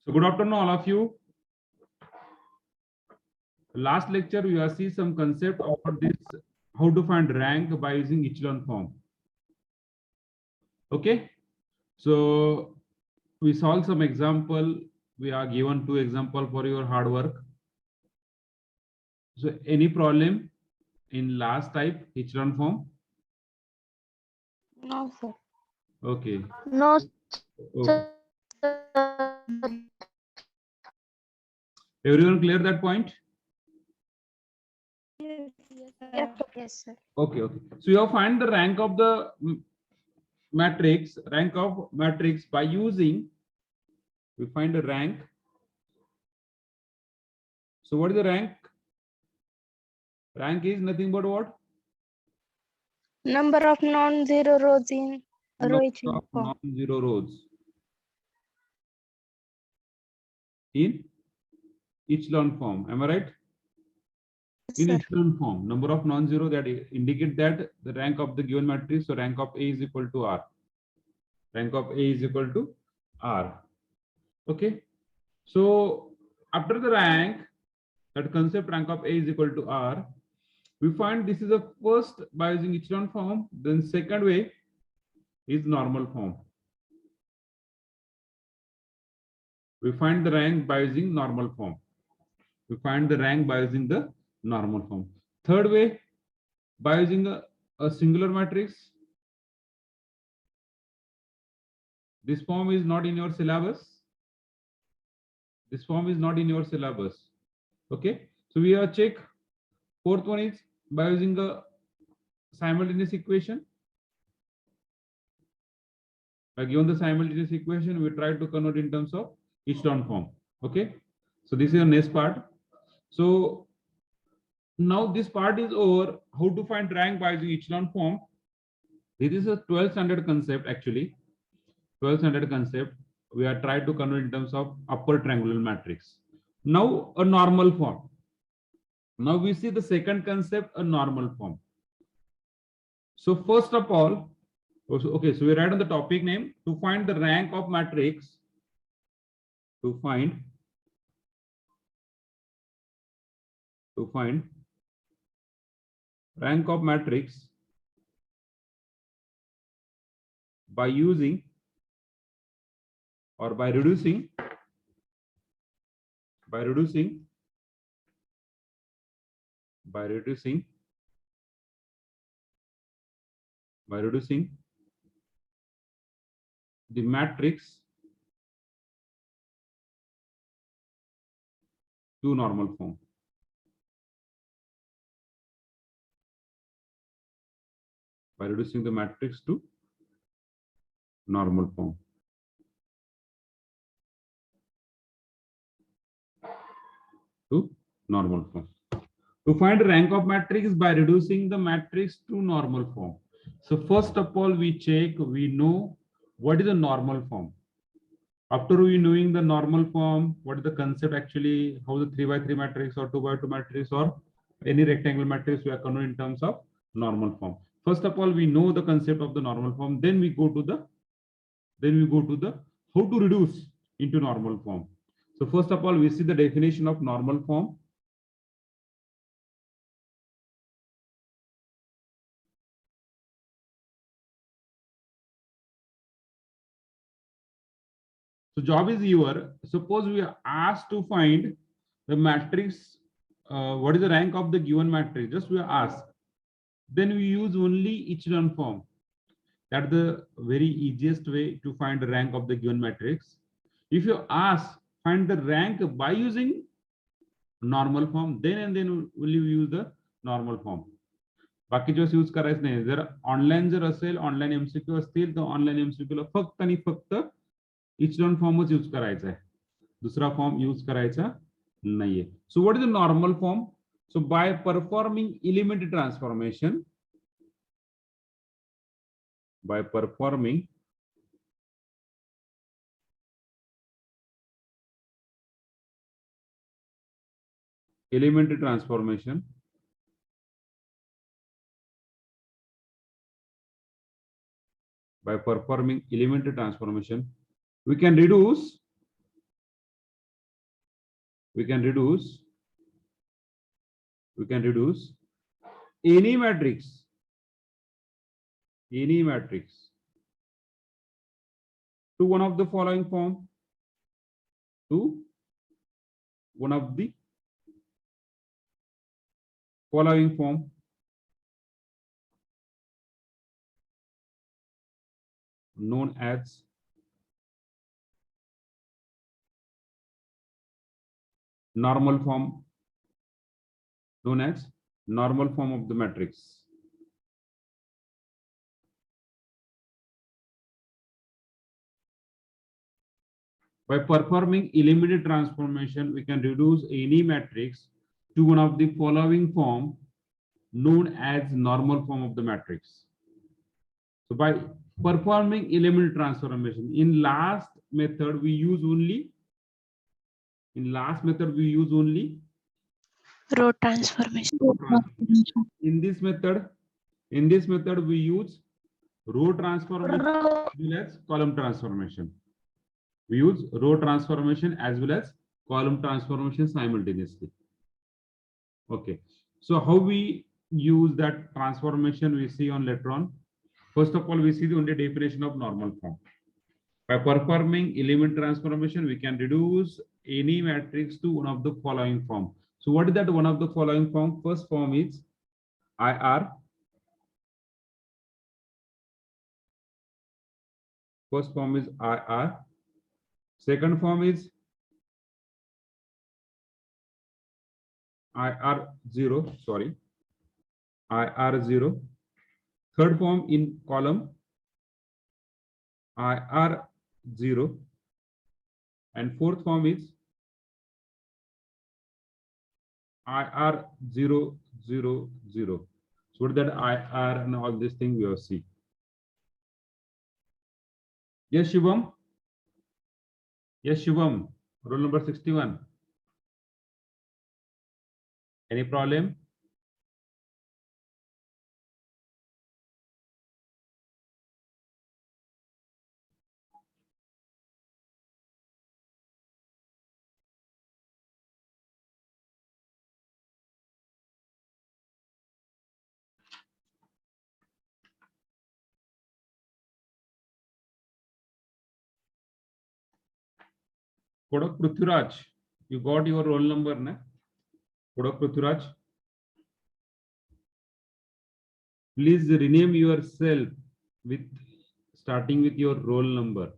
So good afternoon, all of you. Last lecture, we have seen some concept about this, how to find rank by using echelon form. Okay, so we solve some example. We are given 2 example for your hard work. So any problem in last type echelon form? No, sir. Okay. No, Okay. sir. Everyone clear that point? Yes, sir. Okay, okay. So you have find the rank of the rank of matrix by using, we find the rank. So what is the rank? Rank is nothing but what? Number of non-zero rows in row Number echelon of form. non-zero rows in echelon form. Am I right? Yes, In sir. echelon form, number of non-zero that indicate that the rank of the given matrix. So rank of A is equal to R. Rank of A is equal to R. Okay. So after the rank, that concept rank of A is equal to R, we find this is the first by using echelon form. Then second way is normal form. We find the rank by using normal form. We find the rank by using the normal form. Third way, by using a singular matrix. This form is not in your syllabus. This form is not in your syllabus. Okay. So we have check. Fourth one is by using a simultaneous equation. By given the simultaneous equation, we try to convert in terms of echelon form. Okay. So this is the next part. So now this part is over. How to find rank by using echelon form? This is a 12th standard concept actually. 12th standard concept. We are trying to convert in terms of upper triangular matrix. Now a normal form. Now we see the second concept, a normal form. So first of all, okay, so we write on the topic name to find the rank of matrix. To find rank of matrix by using or by reducing by reducing the matrix to normal form. By reducing the matrix to normal form. To normal form. To find rank of matrix by reducing the matrix to normal form. So first of all, we check, we know what is a normal form. After we knowing the normal form, what is the concept actually, how the 3 by 3 matrix or 2 by 2 matrix or any rectangle matrix we are converting in terms of normal form. First of all, we know the concept of the normal form. Then we go to the how to reduce into normal form. So first of all, we see the definition of normal form. So job is your. Suppose we are asked to find the matrix. What is the rank of the given matrix? Just we are asked. Then we use only echelon form. That's the very easiest way to find the rank of the given matrix. If you ask find the rank by using normal form, then will you use the normal form. बाकी जो use करायचं नाही. जर online जर असेल, online MCQ असतील तर online MCQ ला फक्त आणि फक्त इचलॉन फॉर्मच यूज करायचा आहे, दुसरा फॉर्म यूज करायचा नाहीये. सो what is the normal form? So by performing element transformation, by performing elementary transformation, we can reduce we can reduce any matrix to one of the following form, to one of the following form. Known as normal form, known as normal form of the matrix. By performing eliminated transformation, we can reduce any matrix to one of the following form known as normal form of the matrix. So by performing eliminated transformation, in last method we use only Row transformation. In this method we use row transformation as well as column transformation. We use row transformation as well as column transformation simultaneously. Okay, so how we use that transformation we see on later on. First of all, we see the only definition of normal form. By performing element transformation, we can reduce any matrix to one of the following form. So what is that one of the following form? First form is IR. First form is IR. Second form is IR0, sorry, IR0. Third form in column, IR0. And fourth form is IR000. So what that IR and all this thing we will see. Yes, Shubham. Yes, Shubham. Roll number 61. Any problem? Kodak Prithviraj, you got your roll number, na? Kodak Prithviraj, please rename yourself with starting with your roll number.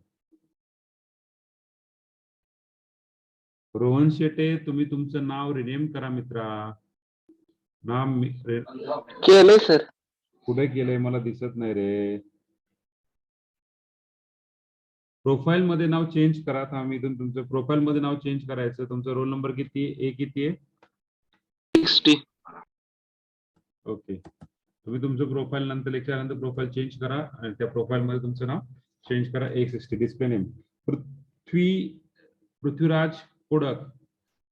Rohan Shete, तुम्ही तुमचं नाव rename करा मित्रा. नाम केलंय sir. कुठे केलंय मला दिसत नाही रे. प्रोफाइल मध्ये नाव चेंज करा. थांब इथून तुमचं प्रोफाइल मध्ये नाव चेंज करायचं. तुमचा रोल नंबर किती आहे? ए किती आहे? 60. ओके, तुम्ही तुमचं प्रोफाइल नंतर लेक्चर नंतर प्रोफाइल चेंज करा आणि त्या प्रोफाइल मध्ये तुमचं नाव चेंज करा. 160 display name Prithviraj Kodak.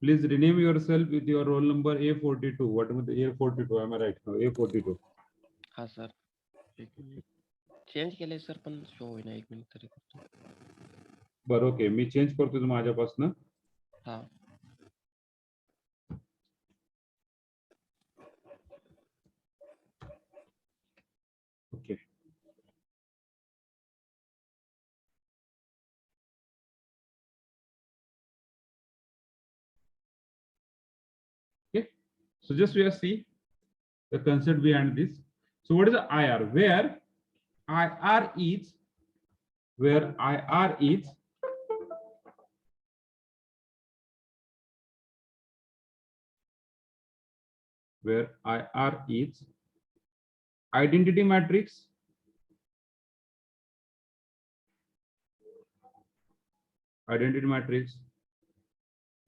Please rename yourself with your roll number A42. What is the A42? Am I right? No, A42. हा सर. चेंज केलंय सर पण शो होईना. 1 मिनिट तरी करतो. बरं, ओके, मी चेंज करतो माझ्यापासून. हा. Okay, okay, so just we are see the concept behind this. So what is the IR? Where IR is where IR is identity matrix,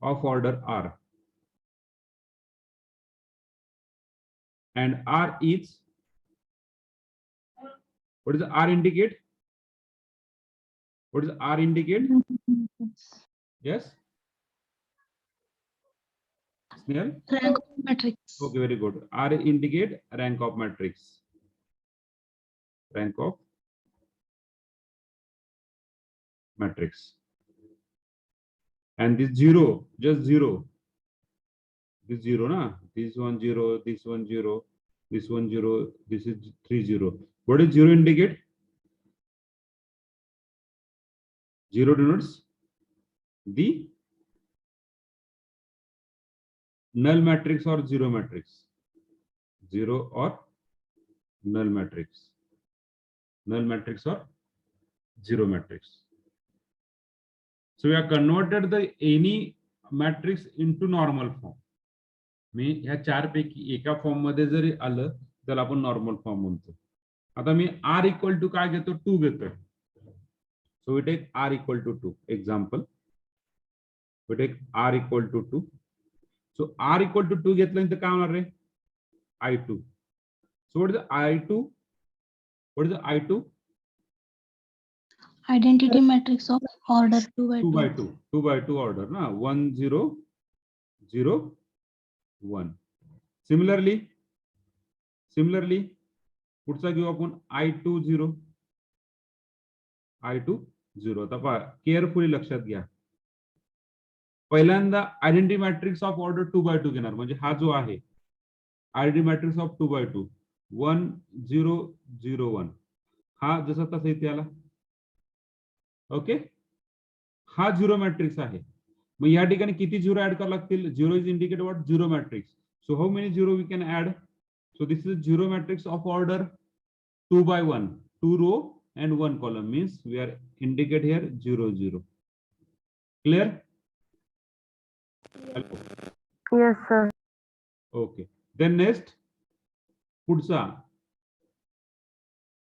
of order R, and R is, what does R indicate? What does R indicate? Yes, Snehal? Rank of matrix. Okay, very good. R indicate rank of matrix. Rank of matrix. And this 0, just 0. this 0 na, this one 0, this one 0, this one 0, this is 3 0. What does 0 indicate? 0 denotes the null matrix or zero matrix. 0 or null matrix. Null matrix or zero matrix. So we have converted the any matrix into normal form. मी ह्या चार पैकी एका form मध्ये जरी आलं त्याला आपण normal form म्हणतो. आता मी r इक्वल टू काय घेतो 2 घेतोय. So we take r equal to 2 example. We take r equal to 2. So r equal to 2 घेतल्यानंतर काय होणार रे i2. So what is i2? What is i2? Identity matrix of order 2 by 2 by 2. 2 by 2 order na 1 0 0 1. Similarly पुढचा घेऊ आपण i2 0. i2 0. आता पहा carefully लक्षात घ्या. पहिल्यांदा identity matrix of order 2 by 2 घेणार म्हणजे हा जो आहे आयडेंटिटी मॅट्रिक्स ऑफ 2 by 2 1 0 0 1 हा जसा तसा इथे आला. ओके हा झिरो मॅट्रिक्स आहे. मग या ठिकाणी किती झिरो ऍड करावे लागतील? Zero is indicate what zero matrix. So how many zero we can add? So this is zero matrix of order 2 by 1, 2 row and 1 column means we are indicate here 0 0. Clear? Hello. Yes, sir. Okay. Then next पुढचा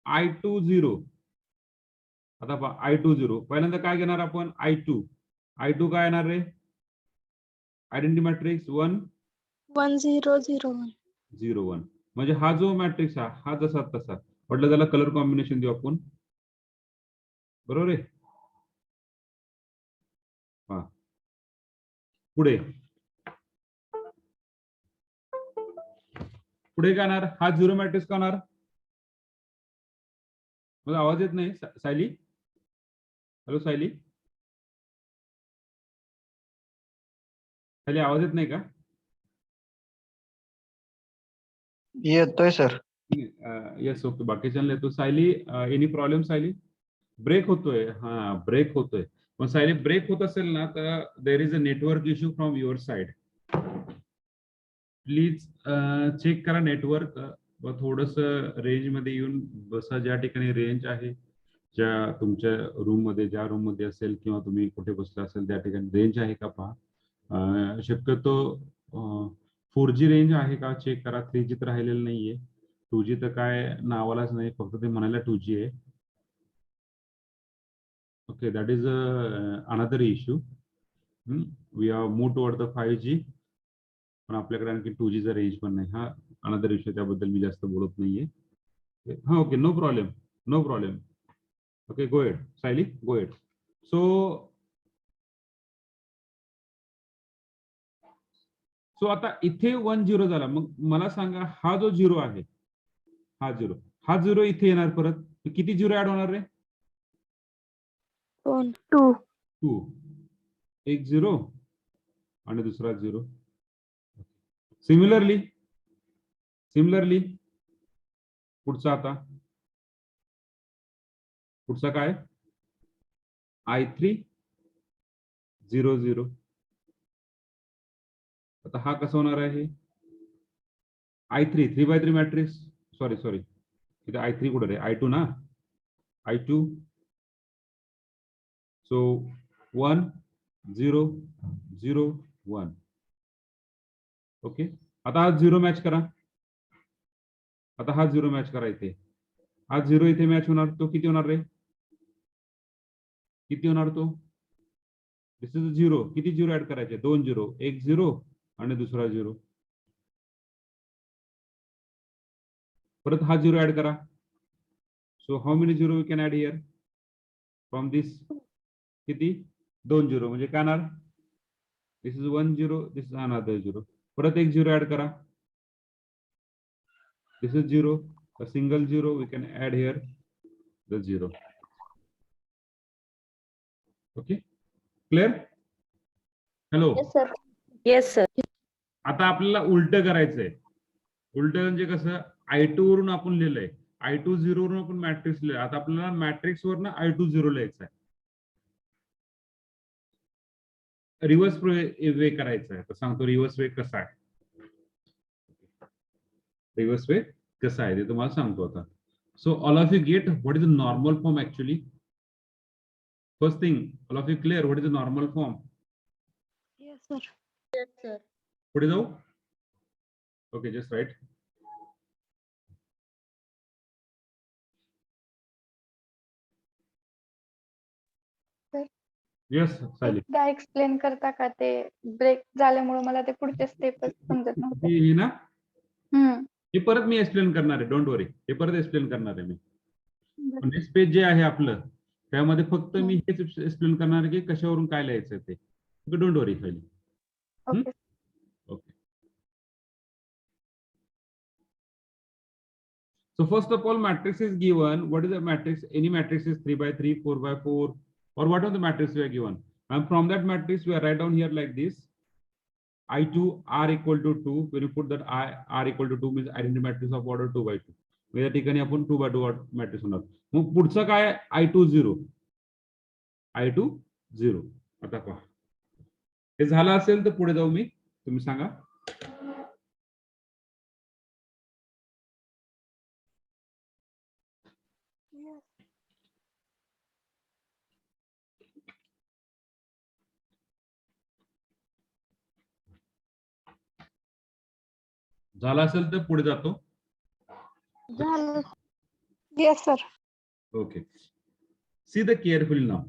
i2 0. आता पहा i2 0 पहिल्यांदा काय घेणार आपण i2 काय येणार रे आयडेंटिटी मॅट्रिक्स 1 1 0 0 1. 0 1 म्हणजे हा जो मॅट्रिक्स हा जसा तसा म्हटलं त्याला कलर कॉम्बिनेशन देऊ आपण. बरोबर आहे. हा पुढे काय येणार? हा झिरो मॅट्रिक्स का होणार? मला आवाज येत नाही सायली. हॅलो सायली. सायली आवाज येत नाही का? येतोय सर. येस ओके बाकीच्यांना येतो. Sayali any problem? Sayali break होतोय. हा ब्रेक होतोय. पण सायली ब्रेक होत असेल ना तर there is a network issue from your side. Please check करा नेटवर्क. थोडस रेंज मध्ये येऊन बसा. ज्या ठिकाणी रेंज आहे ज्या तुमच्या रूम मध्ये ज्या रूम मध्ये असेल किंवा तुम्ही कुठे बसला असेल त्या ठिकाणी रेंज आहे का पहा. शक्यतो 4G रेंज आहे का चेक करा. 3G तर राहिलेलं नाहीये. 2G तर काय नावालाच नाही फक्त ते म्हणायला 2G आहे. Okay that is another issue. We are move toward the 5G. पण आपल्याकडे आणखी 2G चा रेंज पण नाही. हा अनदर इश्यू. त्याबद्दल मी जास्त बोलत नाहीये. हा okay no problem no problem. Okay go ahead Sayali go ahead. So आता इथे 1 0 झाला. मग मला सांगा हा जो 0 आहे हा 0 इथे येणार परत. किती 0 ऍड होणार रे? 2. 2. एक 0 आणि दुसरा 0. सिमिलरली पुढचा काय i3 0 0. आता हा कसा होणार आहे? i3 3 by 3 matrix. सॉरी इथे i3 कुठे रे? i2 ना. i2 सो 1 0 0 1. ओके आता हा 0 मॅच करा. इथे हा 0 इथे मॅच होणार. तो किती होणार रे? किती होणार तो? This is 0. किती 0 ऍड करायचे? 2 0. एक 0 आणि दुसरा 0. परत हा 0 ऍड करा. So how many 0 we can add here from this? किती? 2 0 म्हणजे काय येणार? This is 1 0. This is another 0. परत एक 0 ऍड करा. This is 0. a single 0 we can add here the 0. Okay clear? Hello. Yes, sir. Yes, sir. आता आपल्याला उलट करायचंय. उलट म्हणजे कसं, I2 वरून आपण लिहिलंय, I2 0 वरून आपण मॅट्रिक्स लिहिलंय. आता आपल्याला मॅट्रिक्स वरनं I2 0 लिहायचं आहे. रिव्हर्स वे करायचा आहे. तर सांगतो रिव्हर्स वे कसा आहे. रिव्हर्स वे कसा आहे ते तुम्हाला सांगतो आता. So all of you get what is the normal form actually. First thing, all of you clear what is the normal form. Yes, sir. Yes, sir. पुढे जाऊ. Okay, just right. Sir. Yes Sayali. एकदा explain करता का, ते break झाल्यामुळे मला ते पुढचे स्टेपच समजत नव्हते. हे ना, हम्म. हे परत मी एक्सप्लेन करणार आहे. डोंट वरी, हे परत एक्सप्लेन करणार आहे मी. बरं. नेक्स्ट पेज जे आहे आपलं, त्यामध्ये फक्त मी हेच एक्सप्लेन करणार आहे की कशावरून काय लिहायचं ते. Don't worry Sayali. Okay. Okay. So first of all, matrix is given. What is the matrix? Any matrix is 3 by 3, 4 by 4, or what are the matrix we are given? And from that matrix, we are write down here like this. I2 R equal to 2. When you put that R equal to 2 means identity matrix of order 2 by 2. या ठिकाणी आपण 2 by 2 matrix होणार. मग पुढचं काय? I2 0. I2 0. आता पहा. हे झालं असेल तर पुढे जाऊ मी. तुम्ही सांगा. झाला असेल तर पुढे जातो. झालं. Yes, sir. Okay. See the carefully now.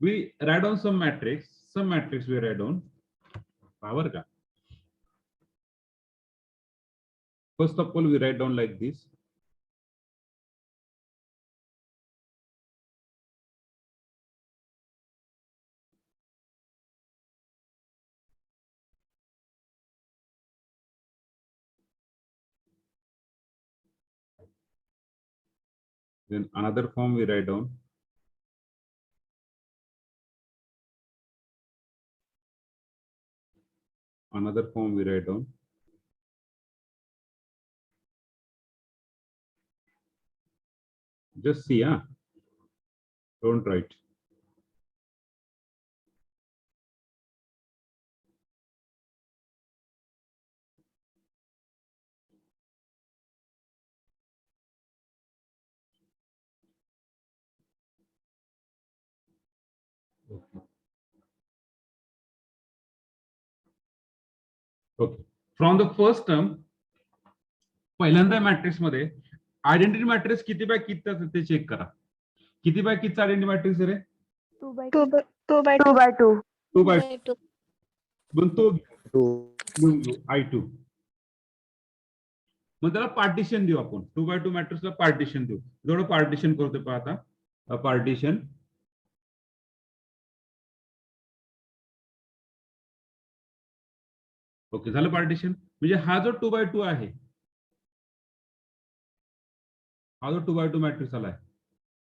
We write down some matrix. Some matrix we write down. Power ka. First of all, we write down like this. Then another form we write down. Another form we write down. Just see, don't write. Okay. From the first term, पहिल्यांदा matrix मध्ये identity matrix किती by कितीचा ते check करा. किती by कितीचा identity matrix रे? 2 by 2. 2 bye By 2. तो I2. मग त्याला पार्टिशन देऊ आपण. 2 by 2 मॅट्रिक्सला पार्टिशन देऊ. जेवढं पार्टिशन करतो पहा आता. पार्टिशन. ओके, झालं पार्टिशन. म्हणजे हा जो 2 by 2 आहे, हा जो 2 by 2 मॅट्रिक्स आलाय,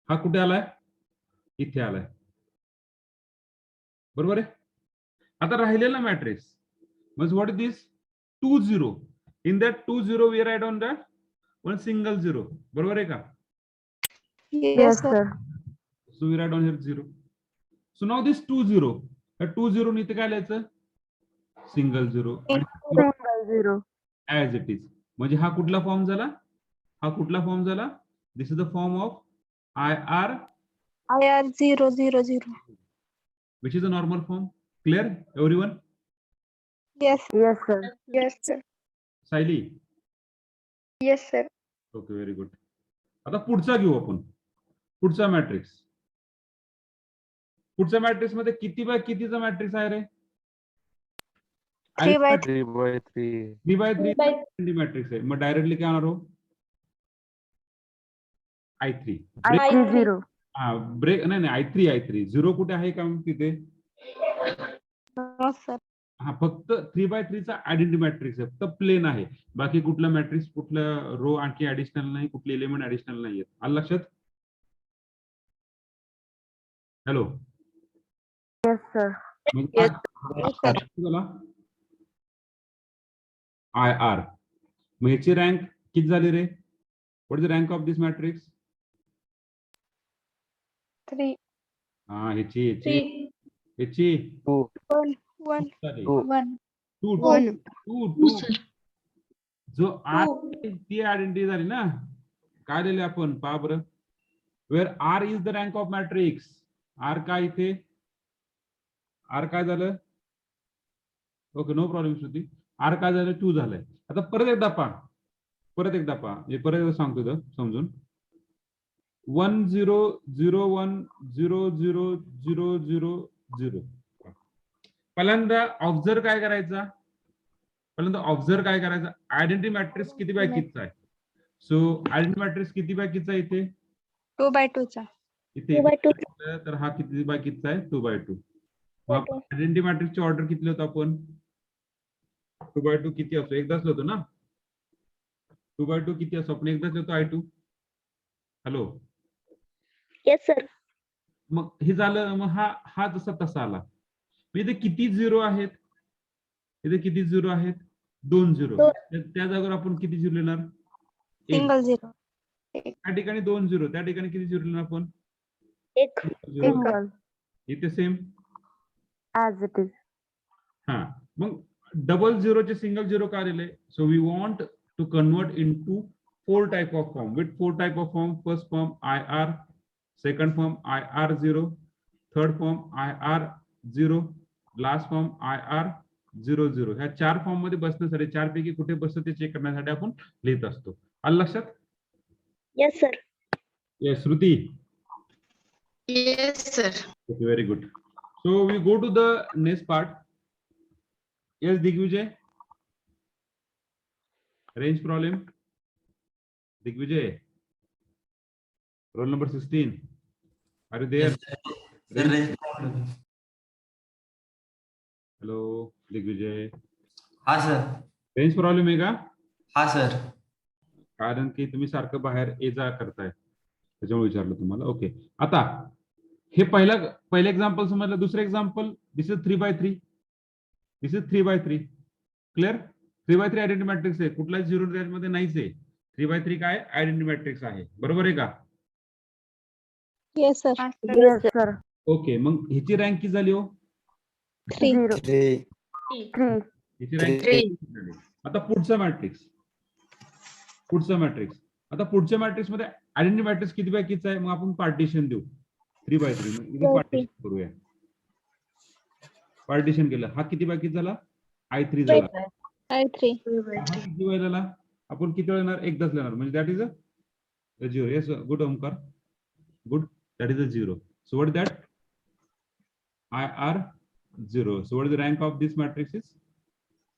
हा कुठे आलाय? इथे आलाय. बरोबर आहे. आता राहिलेला मॅट्रिक्स म्हणजे what is this? 2 0. In that 2 0 we write on that one single 0. बरोबर आहे का? Yes, sir. So we write on here 0. So now this 2 0. या 2 0 इथे काय लिहायचं? Single 0. Single 0. As it is. म्हणजे हा कुठला फॉर्म झाला? हा कुठला फॉर्म झाला? This is the form of IR IR 0 0 0. which is a normal form. Clear everyone? Yes. Yes, sir. Yes, sir. Sayali. Yes, sir. Okay, very good. आता पुढचा घेऊ आपण. पुढचा मॅट्रिक्स. पुढच्या मॅट्रिक्स मध्ये किती बाय कितीचा मॅट्रिक्स आहे रे? 3 by 3 by 3. 3 by 3 मॅट्रिक्स आहे. मग डायरेक्टली काय होणार हो? I3. I3 0. हा ब्रेक नाही I3 0 कुठे आहे का तिथे? No, sir. हा फक्त 3 by 3 चा आयडेंटिटी मॅट्रिक्स आहे. फक्त प्लेन आहे. बाकी कुठला मॅट्रिक्स, कुठलं रो आणखी ऍडिशनल नाही, कुठले एलिमेंट ऍडिशनल नाही आहेत. आलं लक्षात? हॅलो. Yes, sir. म्हणजे Yes, sir. झाला आय आर. मग ह्याची रँक किती झाली रे? What is the rank of this matrix? 3 हा ह्याची 2 One, one, 1 टू one. जो आर ती आयडेंटिटी झाली ना. काय दिले आपण पहा बरं. Where R is the rank of matrix. R काय इथे? आर काय झालं? Okay, no problem Shruti. R काय झालं? 2 झालंय. आता परत एकदा पहा परत एकदा सांगतो इथं समजून. 1 0 0 1 0 0 0 0 0. पहिल्यांदा ऑब्झर्व काय करायचा? आयडेंटिटी मॅट्रिक्स किती बाय कितीचा आहे? सो आयडेंटिटी मॅट्रिक्स किती बाय कितीचा आहे इथे? 2 by 2 चा. इथे 2 by 2. तर हा किती बाय कितीचा आहे? 2/2. आयडेंटिटी मॅट्रिक्सची ऑर्डर किती होतं आपण? 2/2 किती असतो? एकदाच होतो ना. 2/2 किती असतो? आपण एकदाच होतो I2. हॅलो. Yes, sir. मग हे झालं. मग हा जसा तसा आला. इथे किती झिरो आहेत? इथे किती झिरो आहेत? 2 झिरो. त्या जागेवर आपण किती झिरो लिहिणार? Single zero. त्या ठिकाणी 2 झिरो. त्या ठिकाणी किती झिरो लिहिणार आपण? एक. झिरो. इथे सेम As it is. हा. मग डबल झिरोचे सिंगल झिरो का लिहिले? So we want to convert into 4 type of form. With 4 type of form. First form IR, second form IR0, third form IR0, last form IR00. ह्या 4 form मध्ये बसण्यासाठी 4 पैकी कुठे बसतं ते चेक करण्यासाठी आपण लिहित असतो. आलं लक्षात? Yes, sir. Yes Shruti. Yes, sir. Okay, very good. So we go to the next part. Yes, Digvijay. Range problem. Digvijay. Roll number 16. Are you there? Hello, Digvijay. हा सर. रेंज प्रॉब्लेम आहे का? हा sir. कारण की तुम्ही सारखं बाहेर ये जा करताय त्याच्यामुळे विचारलं तुम्हाला. ओके, आता हे पहिलं एक्झाम्पल समजलं. दुसरं example. This is 3/3. This is 3/3. Clear? 3/3 identity matrix आहे. कुठलाच झिरो मध्ये नाहीच आहे. 3/3 काय आयडेंटिटी मॅट्रिक्स आहे. बरोबर आहे का? Yes, sir. Yes, sir. Okay, मग ह्याची रँक किती झाली हो? 3. 3 ह्याची रँक झाली. आता पुढचा मॅट्रिक्स. आता पुढच्या मॅट्रिक्स मध्ये आयडेंटिटी मॅट्रिक्स किती बाय कितीचा आहे? मग आपण पार्टिशन देऊ. 3/3. मग इथे पार्टिशन करूया. पार्टिशन केलं. हा किती बाय किती झाला? I3 झाला. I3. हा किती वेळ झाला? आपण किती वेळ येणार? एकदाच येणार. म्हणजे that is a zero. Yes, good Omkar. Good. That is a zero. So what that? IR0. So what is the rank of this matrix is?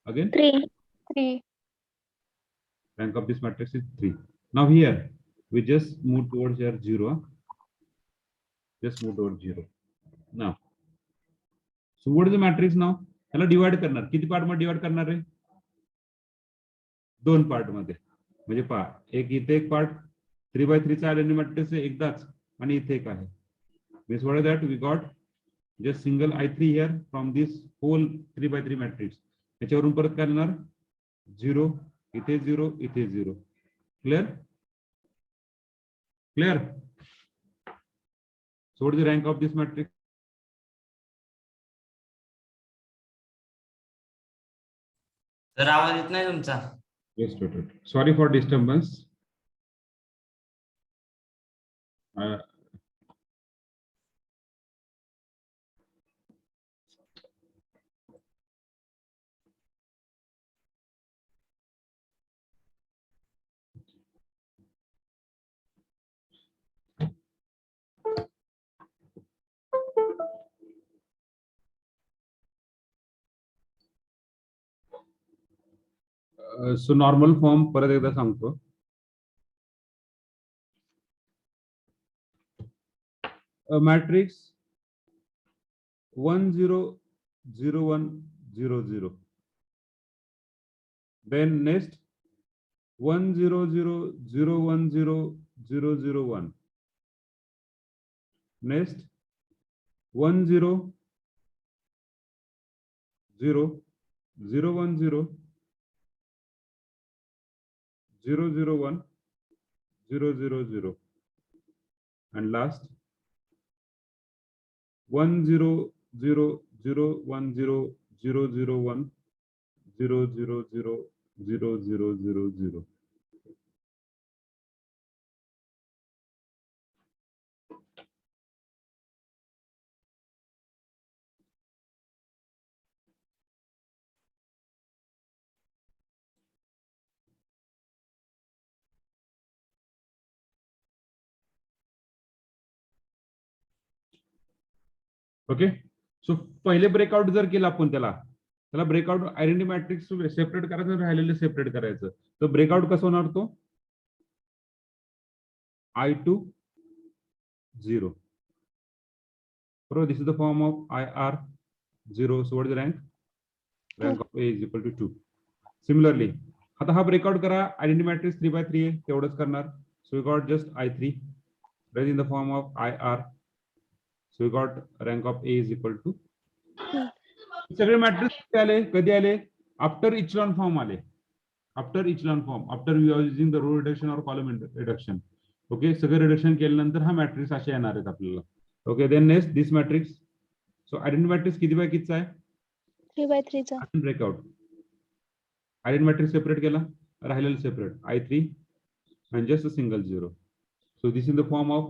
Again? 3. 3 Rank of this matrix is 3. Now here we just move towards your 0. Just move towards 0. Now, so what is the matrix now? त्याला divide करणार. किती part मध्ये divide करणार आहे? 2 part मध्ये. म्हणजे पहा, एक इथे एक पार्ट 3/3 चा आयडेंटिटी मॅट्रिक्स आहे एकदाच, आणि इथे एक आहे. Means what is that? We got just single I3 here from this whole 3/3 matrix. त्याच्यावरून परत काय येणार? 0, इथे 0, इथे 0. Clear? Clear? So what is the rank of this matrix? Sir आवाज येत नाही तुमचा. Yes, sorry for disturbance. So normal form परत एकदा सांगतो. Matrix 1 0 0 1 0 0. Then next 1 0 0 0 1 0 0 0 1. Next 1 0 0 0 1 0 0 0 1 0 0 0 and last 1 0 0 0 1 0 0 0 1 0 0 0 0 0 0 0. Okay, सो पहिले ब्रेकआउट जर केलं आपण त्याला ब्रेकआउट आयडेंटिटी मॅट्रिक्स सेपरेट करायचं, राहिलेलं सेपरेट करायचं. तर ब्रेकआउट कसं होणार तो I2 0. बरोबर, this is the form of IR 0. So what is the rank? Rank of A is equal to 2. Similarly, आता हा ब्रेकआउट करा, आयडेंटिटी मॅट्रिक्स 3x3 आहे, तेवढंच करणार. So we got just I3 that is in the form of IR. So we got rank of A is equal to सगळे matrix आले कधी आले आफ्टर इचलॉन फॉर्म आले, after echelon form, after using the row reduction और column reduction. Okay, सगळे reduction केल्यानंतर हा matrix असे येणार आहेत आपल्याला. Okay, then next this matrix. So identity matrix किती बाय कितीचा आहे 3x3 चा. ब्रेकआउट आयडेंटिटी मॅट्रिक्स सेपरेट केला, राहिलेलं separate I3 and just a single 0. So this is the form of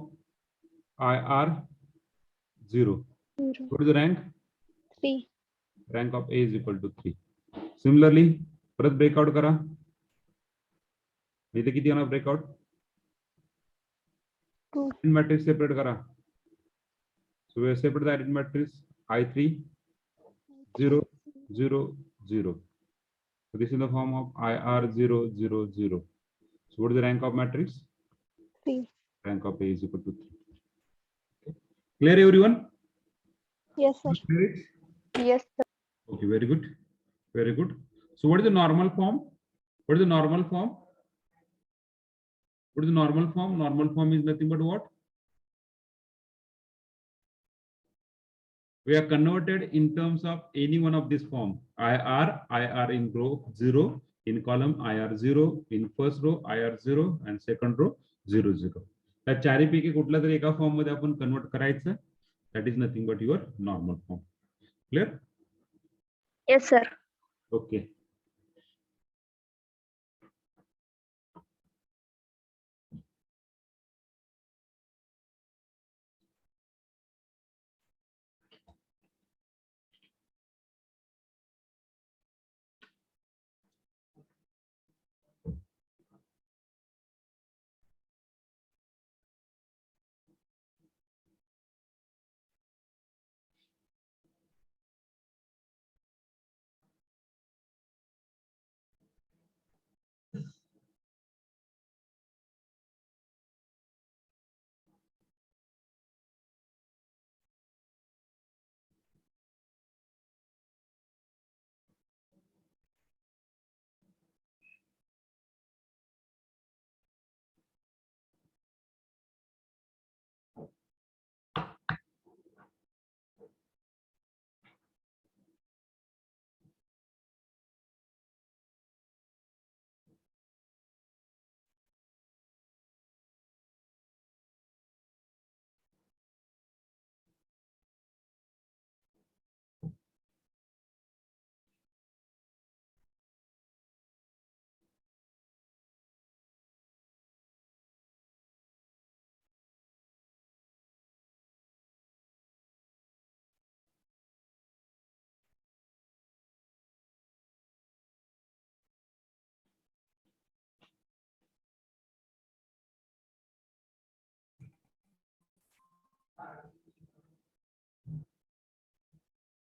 IR 0. 0 What is the rank? 3 Rank of A is equal to 3. Similarly, परत breakout करा, इथे किती येणार ब्रेकआउट 2 मॅट्रिक्स सेपरेट करा. So we have separated the identity matrix I3 0 0 0. So this is in the form of IR 0 0 0. So what is the rank of matrix? 3. Rank of A is equal to 3. Clear everyone? Yes sir. Clear it? Yes, sir. Okay, very good. Very good. So what is the normal form? What is the normal form? What is the normal form? Normal form is nothing but what? We are converted in terms of any one of this form. IR in row 0, in column IR 0, in first row IR 0 and second row 0 0. त्या चारीपैकी कुठल्या तरी एका form मध्ये आपण convert करायचं. That is nothing but your normal form. Clear? Yes sir. Okay.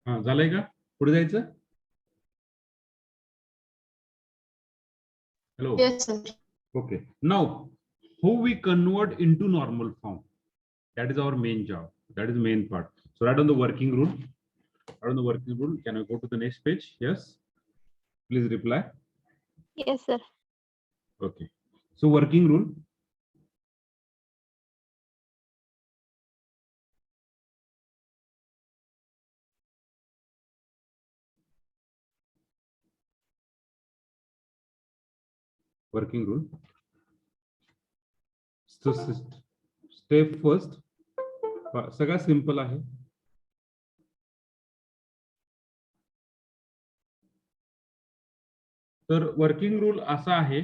हा झालंय का, पुढे जायचं. Hello. Yes, sir. Okay. Now, how we convert into normal form? That is our main job. That is the main part. So write on the working rule. Write on the working rule. Can I go to the next page? Yes. Please reply. Yes sir. Okay. So working rule. working rule. So step first सगळ्यात simple आहे. तर working rule असा आहे.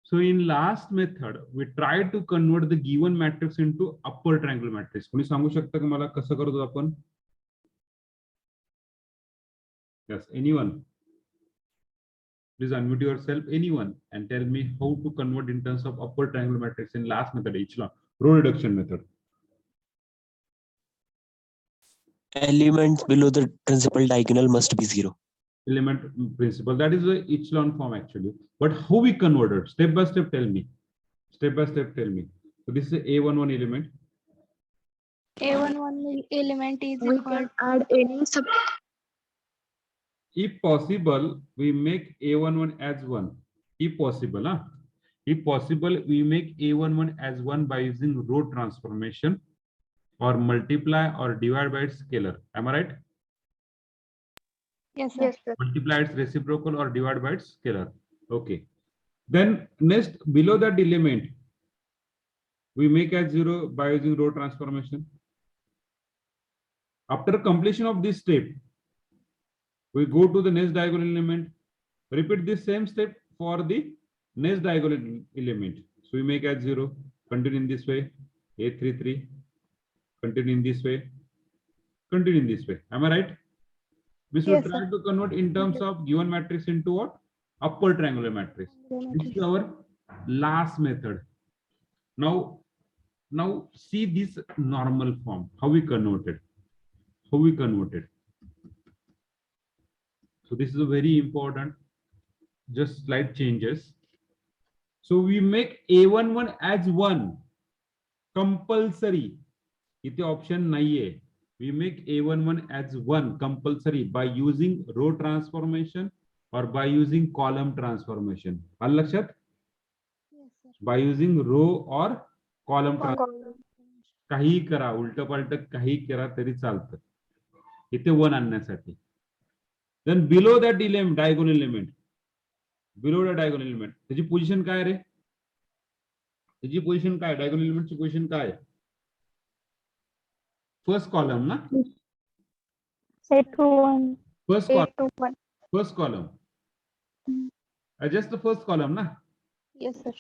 So in last method, we tried to convert the given matrix into upper triangle matrix. कोणी सांगू शकता का मला कसं करतो आपण? Yes, anyone? Please unmute yourself, anyone, and tell me how to convert in terms of upper triangle matrix in last method, echelon row reduction method. Elements below the principal diagonal must be 0. Element principle, that is the echelon form actually. But how we converted? Step by step, tell me. Step by step, tell me. So this is a A11 element. A11 element is We equal. can add any sub. If possible, we make A11 as 1. If possible, huh? If possible, we make A11 as 1 by using row transformation or multiply or divide by its scalar. Am I right? Yes, sir. Yes, sir. Multiply its reciprocal or divide by its scalar. Okay. Then next, below that element, we make as 0 by using row transformation. After completion of this step, we go to the next diagonal element. Repeat this same step for the next diagonal element. So we make as 0, continue in this way, A33, continue in this way, continue in this way. Am I right? We should Yes, try sir. to convert in terms of given matrix into what? Upper triangular matrix. This is our last method. Now see this normal form, how we converted. How we converted. So this is a very important, just slight changes. So we make A11 as 1 compulsory. इथे option नाहीये. We make A11 as 1 compulsory by using row transformation or by using column transformation. आलं लक्षात? Yes, sir. By using row or column transformation. Column. काही करा, उलट पालट काही करा तरी चालतं. इथे 1 आणण्यासाठी. Then below that element, diagonal element. Below the diagonal element. त्याची पोझिशन काय रे? त्याची पोझिशन काय? डायगोनल एलिमेंटची पोझिशन काय? फर्स्ट कॉलम ना? A21. First column. 821. First column. Just the first column, na? Yes, sir.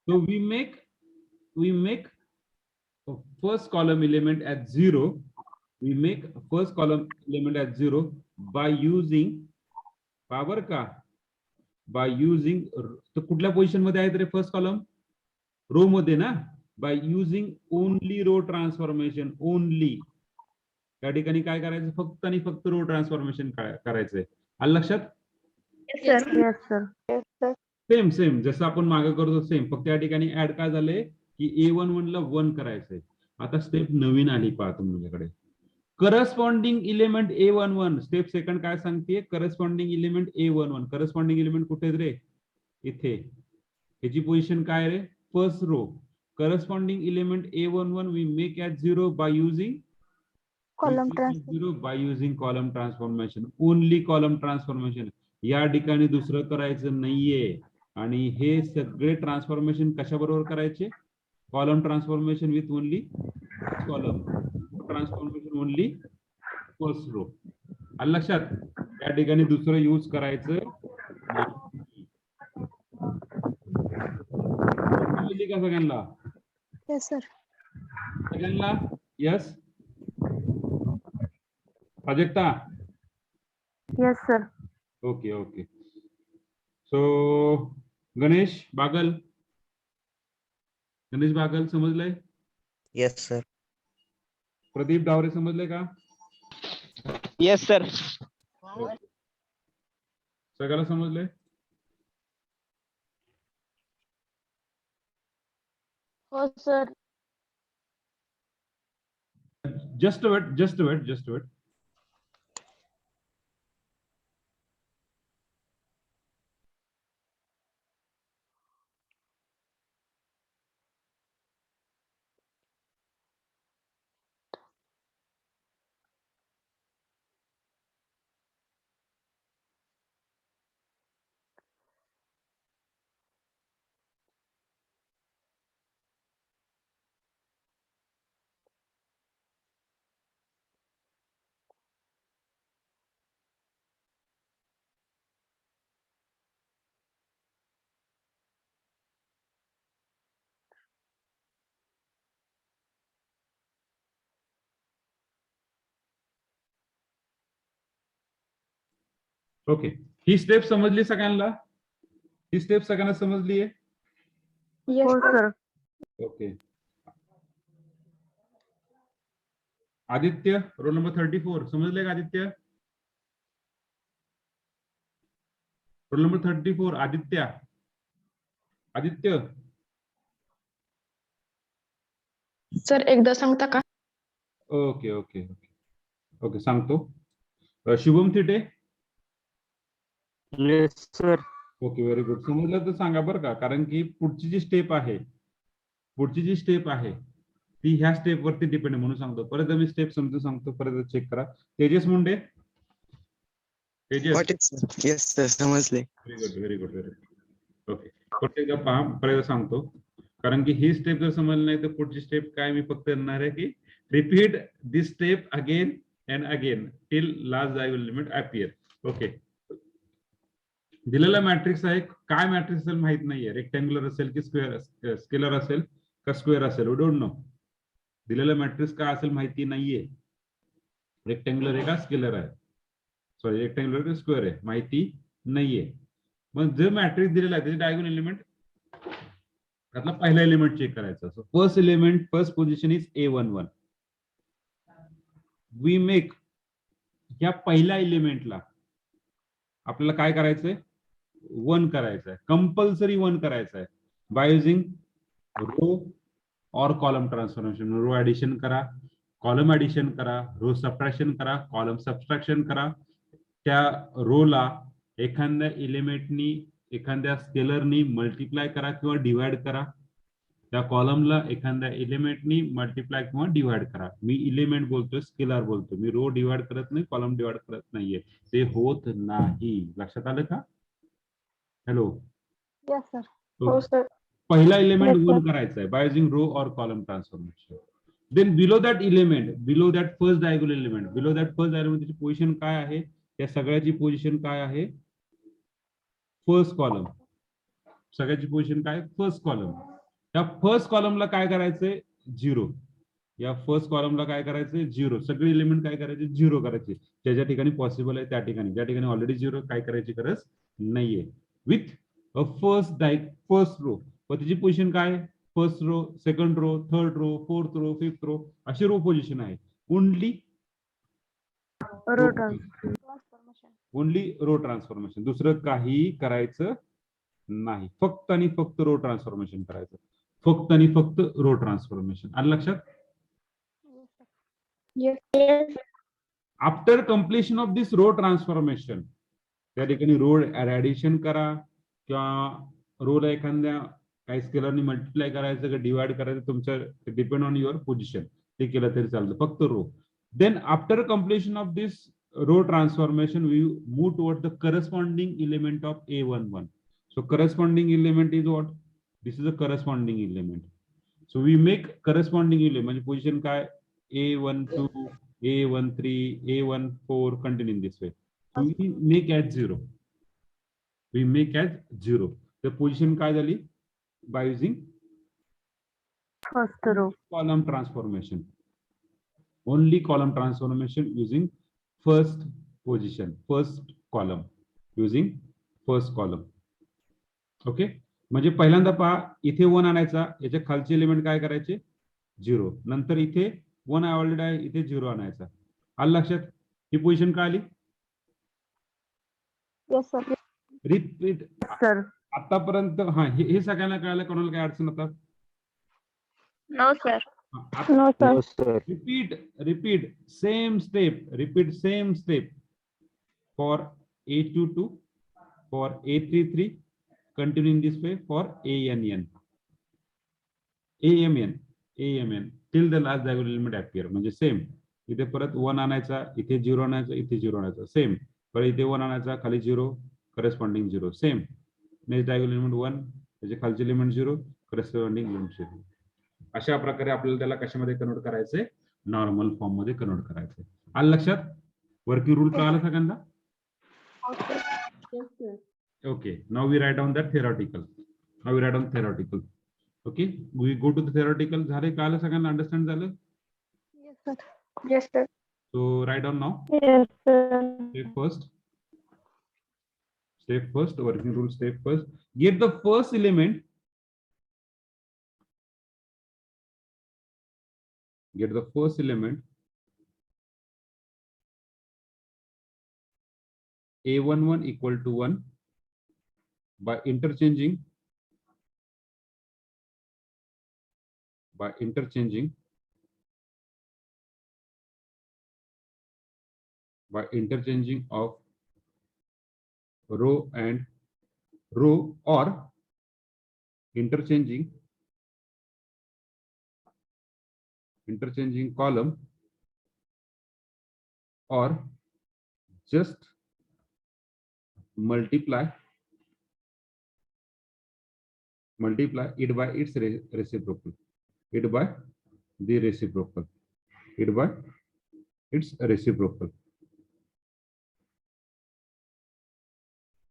So we make first column element at 0. We make first column element at 0 by using power का? By using तो कुठल्या position मध्ये आहे रे first column? रो मध्ये ना? By using only row transformation only. त्या ठिकाणी काय करायचं? फक्त आणि फक्त रो ट्रान्सफॉर्मेशन करायचंय. आलं लक्षात? Yes, sir. Yes, sir. Yes, sir. Same जसं आपण मागे करतो सेम, फक्त या ठिकाणी ऍड काय झालंय की A11 ला 1 करायचंय. आता स्टेप नवीन आली पहा तुमच्याकडे. Corresponding element A11. Step second काय सांगते? Corresponding element A11. Corresponding element कुठे रे? इथे. ह्याची पोझिशन काय रे? First row. Corresponding element A11 we make as 0 by using Column transformation. 0 by using column transformation. Only column transformation. या ठिकाणी दुसरं करायचं नाहीये. आणि हे सगळे ट्रान्सफॉर्मेशन कशा बरोबर करायचे? Column transformation with only column, transformation only first row. आलं लक्षात? या ठिकाणी दुसरं यूज करायचं नाही. समजली का सगळ्यांना? Yes, sir. सगळ्यांना yes? Prajakta? Yes, sir. Okay. So Ganesh Bagal समजलंय? Yes, sir. प्रदीप डावरे समजले का? Yes, sir. सगळ्याला समजले? Oh, sir. Just wait. Okay, ही स्टेप समजली सगळ्यांना? ही स्टेप सगळ्यांना समजली आहे? येस हो sir. Sir. Okay. Aditya, roll number 34, समजले का Aditya? Roll number 34, Aditya. Aditya, sir एकदा सांगता का? ओके ओके ओके ओके, सांगतो. Shubham Thite. Yes sir. Okay, very good. समजलं तर सांगा बरं का, कारण की पुढची जी स्टेप आहे, ती ह्या स्टेप वरती डिपेंड आहे म्हणून सांगतो. परत मी स्टेप समजून सांगतो, परत चेक करा. तेजस मुंडे. तेजस, येस सर, समजले. Very good very good very good. Okay, परत एकदा पहा, परत एकदा सांगतो, कारण की ही स्टेप जर समजली नाही तर पुढची स्टेप काय, मी फक्त म्हणणार आहे की repeat this step again and again till last diagonal element appear. Okay, दिलेला मॅट्रिक्स आहे, काय मॅट्रिक्स असेल माहित नाहीये, रेक्टँग्युलर असेल की स्क्वेअर, स्केलर असेल का स्क्वेअर असेल, वी डोंट नो. दिलेला मॅट्रिक्स काय असेल माहिती नाहीये, रेक्टँग्युलर आहे का स्केलर आहे, सॉरी रेक्टँग्युलर का स्क्वेअर आहे माहिती नाहीये. मग जे मॅट्रिक्स दिलेला आहे त्याचे डायगोनल एलिमेंट, त्यातला पहिला एलिमेंट चेक करायचा. So first element, first position is A11. We make, या पहिल्या एलिमेंटला आपल्याला काय करायचंय, 1 करायचं आहे, कंपल्सरी 1 करायचं आहे, बाय युझिंग रो और कॉलम ट्रान्सफॉर्मेशन. रो ऍडिशन करा, कॉलम ऍडिशन करा, रो सबट्रॅक्शन करा, कॉलम सबट्रॅक्शन करा. त्या रोला एखाद्या एलिमेंटनी, एखाद्या स्केलरनी मल्टिप्लाय करा किंवा डिवाइड करा. त्या कॉलमला एखाद्या एलिमेंटनी मल्टिप्लाय किंवा डिवाइड करा. मी एलिमेंट बोलतोय, स्केलर बोलतोय, मी रो डिवाइड करत नाही, कॉलम डिवाइड करत नाहीये, ते होत नाही. लक्षात आलं का? Hello, Yes, sir. हो सर. पहिला एलिमेंट Yes, sir. 1 करायचा आहे बाय युझिंग रो और column transformation. Then below that element, below that first diagonal element, below that first diagonal त्याची पोझिशन काय आहे, त्या सगळ्याची पोझिशन काय आहे, फर्स्ट कॉलम. सगळ्याची पोझिशन काय, फर्स्ट कॉलम. त्या फर्स्ट कॉलमला काय करायचंय, 0. या फर्स्ट कॉलमला काय करायचंय, 0. सगळे एलिमेंट काय करायचे, 0 करायचे. ज्या ज्या ठिकाणी पॉसिबल आहे त्या ठिकाणी, ज्या ठिकाणी ऑलरेडी 0 काय करायची गरज नाहीये. विथ अ फर्स्ट रो, व त्याची पोझिशन काय, first row, second row, third row, fourth row, fifth row, अशी रो पोझिशन आहे. Only row transformation. Transformation. Only row transformation, दुसरं काही करायचं नाही, फक्त आणि फक्त रो ट्रान्सफॉर्मेशन करायचं, फक्त आणि फक्त रो ट्रान्सफॉर्मेशन. आलं लक्षात? Yes, sir. Yes. After completion of this row transformation, त्या ठिकाणी रो ऍडिशन करा किंवा रोला एखाद्या काही स्केलरनी मल्टिप्लाय करायचं का डिवाइड करायचं, तुमचं डिपेंड ऑन युअर पोझिशन, ते केलं तरी चालतं, फक्त row. Then after completion of this row transformation we move toward the corresponding element of A11. So corresponding element is what? This is a corresponding element. So we make corresponding element, म्हणजे position काय, A12, A13, A14, continue in this way. So we make as 0. We make as 0. The position काय झाली, by using first row. column transformation. Only column transformation using first position, first column, using first column. Okay, म्हणजे पहिल्यांदा पहा, इथे 1 आणायचा, याच्या खालचे element काय करायचे, 0. नंतर इथे 1 ऑलरेडी आहे, इथे 0 आणायचा. आलं लक्षात? ही पोझिशन काय आली? Yes, sir. रिपीट. सर. आतापर्यंत हा हे सगळ्यांना कळालं, कोणाला काय अडचण होतात? No sir. No, sir. No sir. Repeat same step, repeat same step for A22, for A33, continue in this way for AMN till the last diagonal element appear. म्हणजे सेम, इथे परत 1 आणायचा, इथे 0 आणायचा, इथे 0 आणायचा, सेम. परत इथे 1 आणायचा, खाली 0, corresponding 0, same. Next diagonal element 1, त्याचे खालचे एलिमेंट 0, करस्पॉन्डिंग एलिमेंट 0. अशा प्रकारे आपल्याला त्याला कशामध्ये कन्वर्ट करायचंय, नॉर्मल फॉर्म मध्ये कन्वर्ट करायचंय. आलं लक्षात? वर्किंग रूल कळाला सगळ्यांना? Okay, now we write down that theoretical. Now we write down theoretical. Okay, we go to the theoretical. झाले, कळालं सगळ्यांना, अंडरस्टँड झालं? Yes, sir. Yes sir. So write down now. Yes, sir. Okay, first Step first, working rule step first. Get the first element. Get the first element. A11 equal to 1 by interchanging of row and row, or interchanging column, or just multiply it by its reciprocal. It by the reciprocal. It by its reciprocal.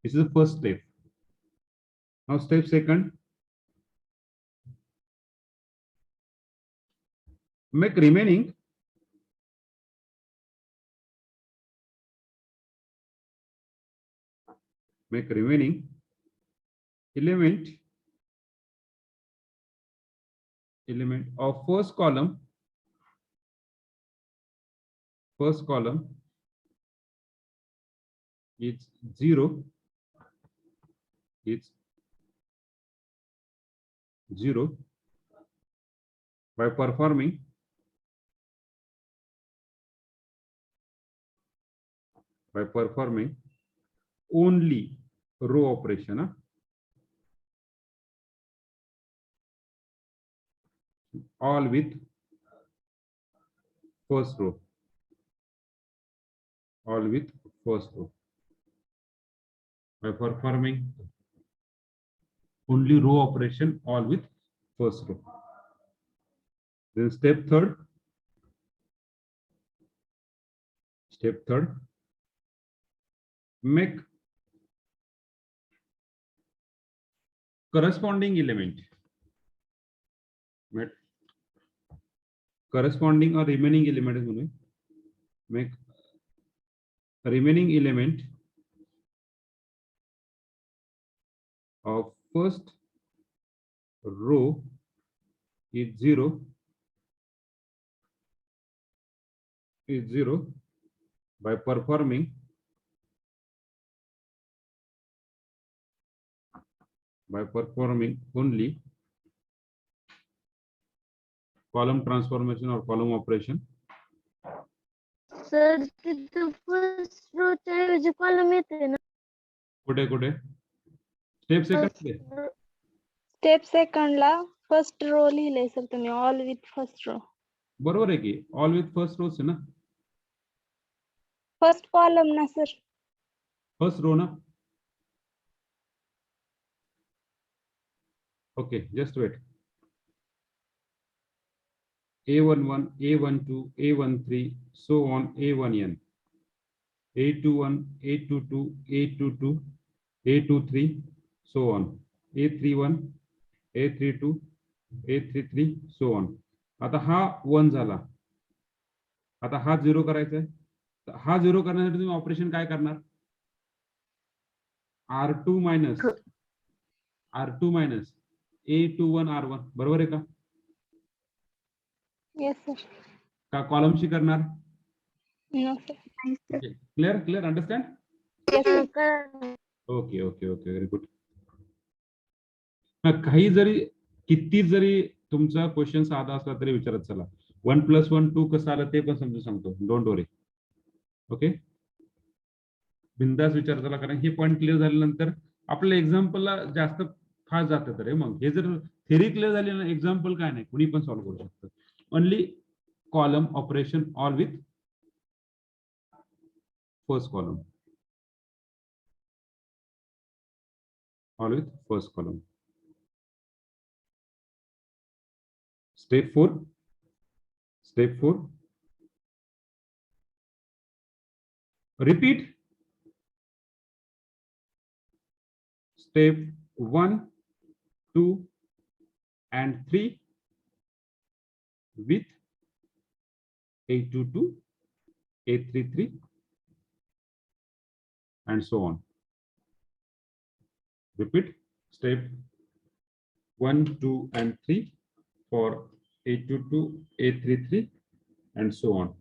This is the first step. Now step second. Make remaining element of first column is 0 by performing only row operation. All with first row. By performing only row operation, all with first row. Then step third. Make corresponding element. Corresponding or remaining element. Make remaining element of first row is 0 by performing only column transformation or column operation. Sir तिथं first रोच्या ऐवजी column येते ना. कुठे step second. Step सेकंडला first row लिहिलंय sir तुम्ही, all with first row. बरोबर आहे की ऑल विथ फर्स्ट रोज आहे ना. फर्स्ट कॉलम ना सर. फर्स्ट रो ना. Okay, just wait. A11, A12, A13, so on, A1n, A21, A22, A22, A23, so on, A31, A32, A33, so on. आता हा 1 झाला. आता हा 0 करायचा आहे. हा 0 करण्यासाठी तुम्ही ऑपरेशन काय करणार? R2 minus A21 R1, बरोबर आहे का? Yes sir. का कॉलमशी करणार? No sir. Clear understand? Okay, very good. काही जरी किती जरी तुमचा क्वेश्चन साधा असला तरी विचारत चला. 1 + 1 2 कसं आलं ते पण समजून सांगतो. Don't worry. ओके, बिंदास विचार चला, कारण हे पॉईंट क्लिअर झाल्यानंतर आपल्या एक्झाम्पलला जास्त फास्ट जातं. तर मग हे जर थेरी क्लिअर झाली ना, एक्झाम्पल काय नाही, कुणी पण सॉल्व्ह करू शकतं. Only column operation, all with first column. Step 4. Repeat step 1, 2, and 3 with A22, A33, and so on. Repeat step 1, 2, and 3 for A22, A33, and so on.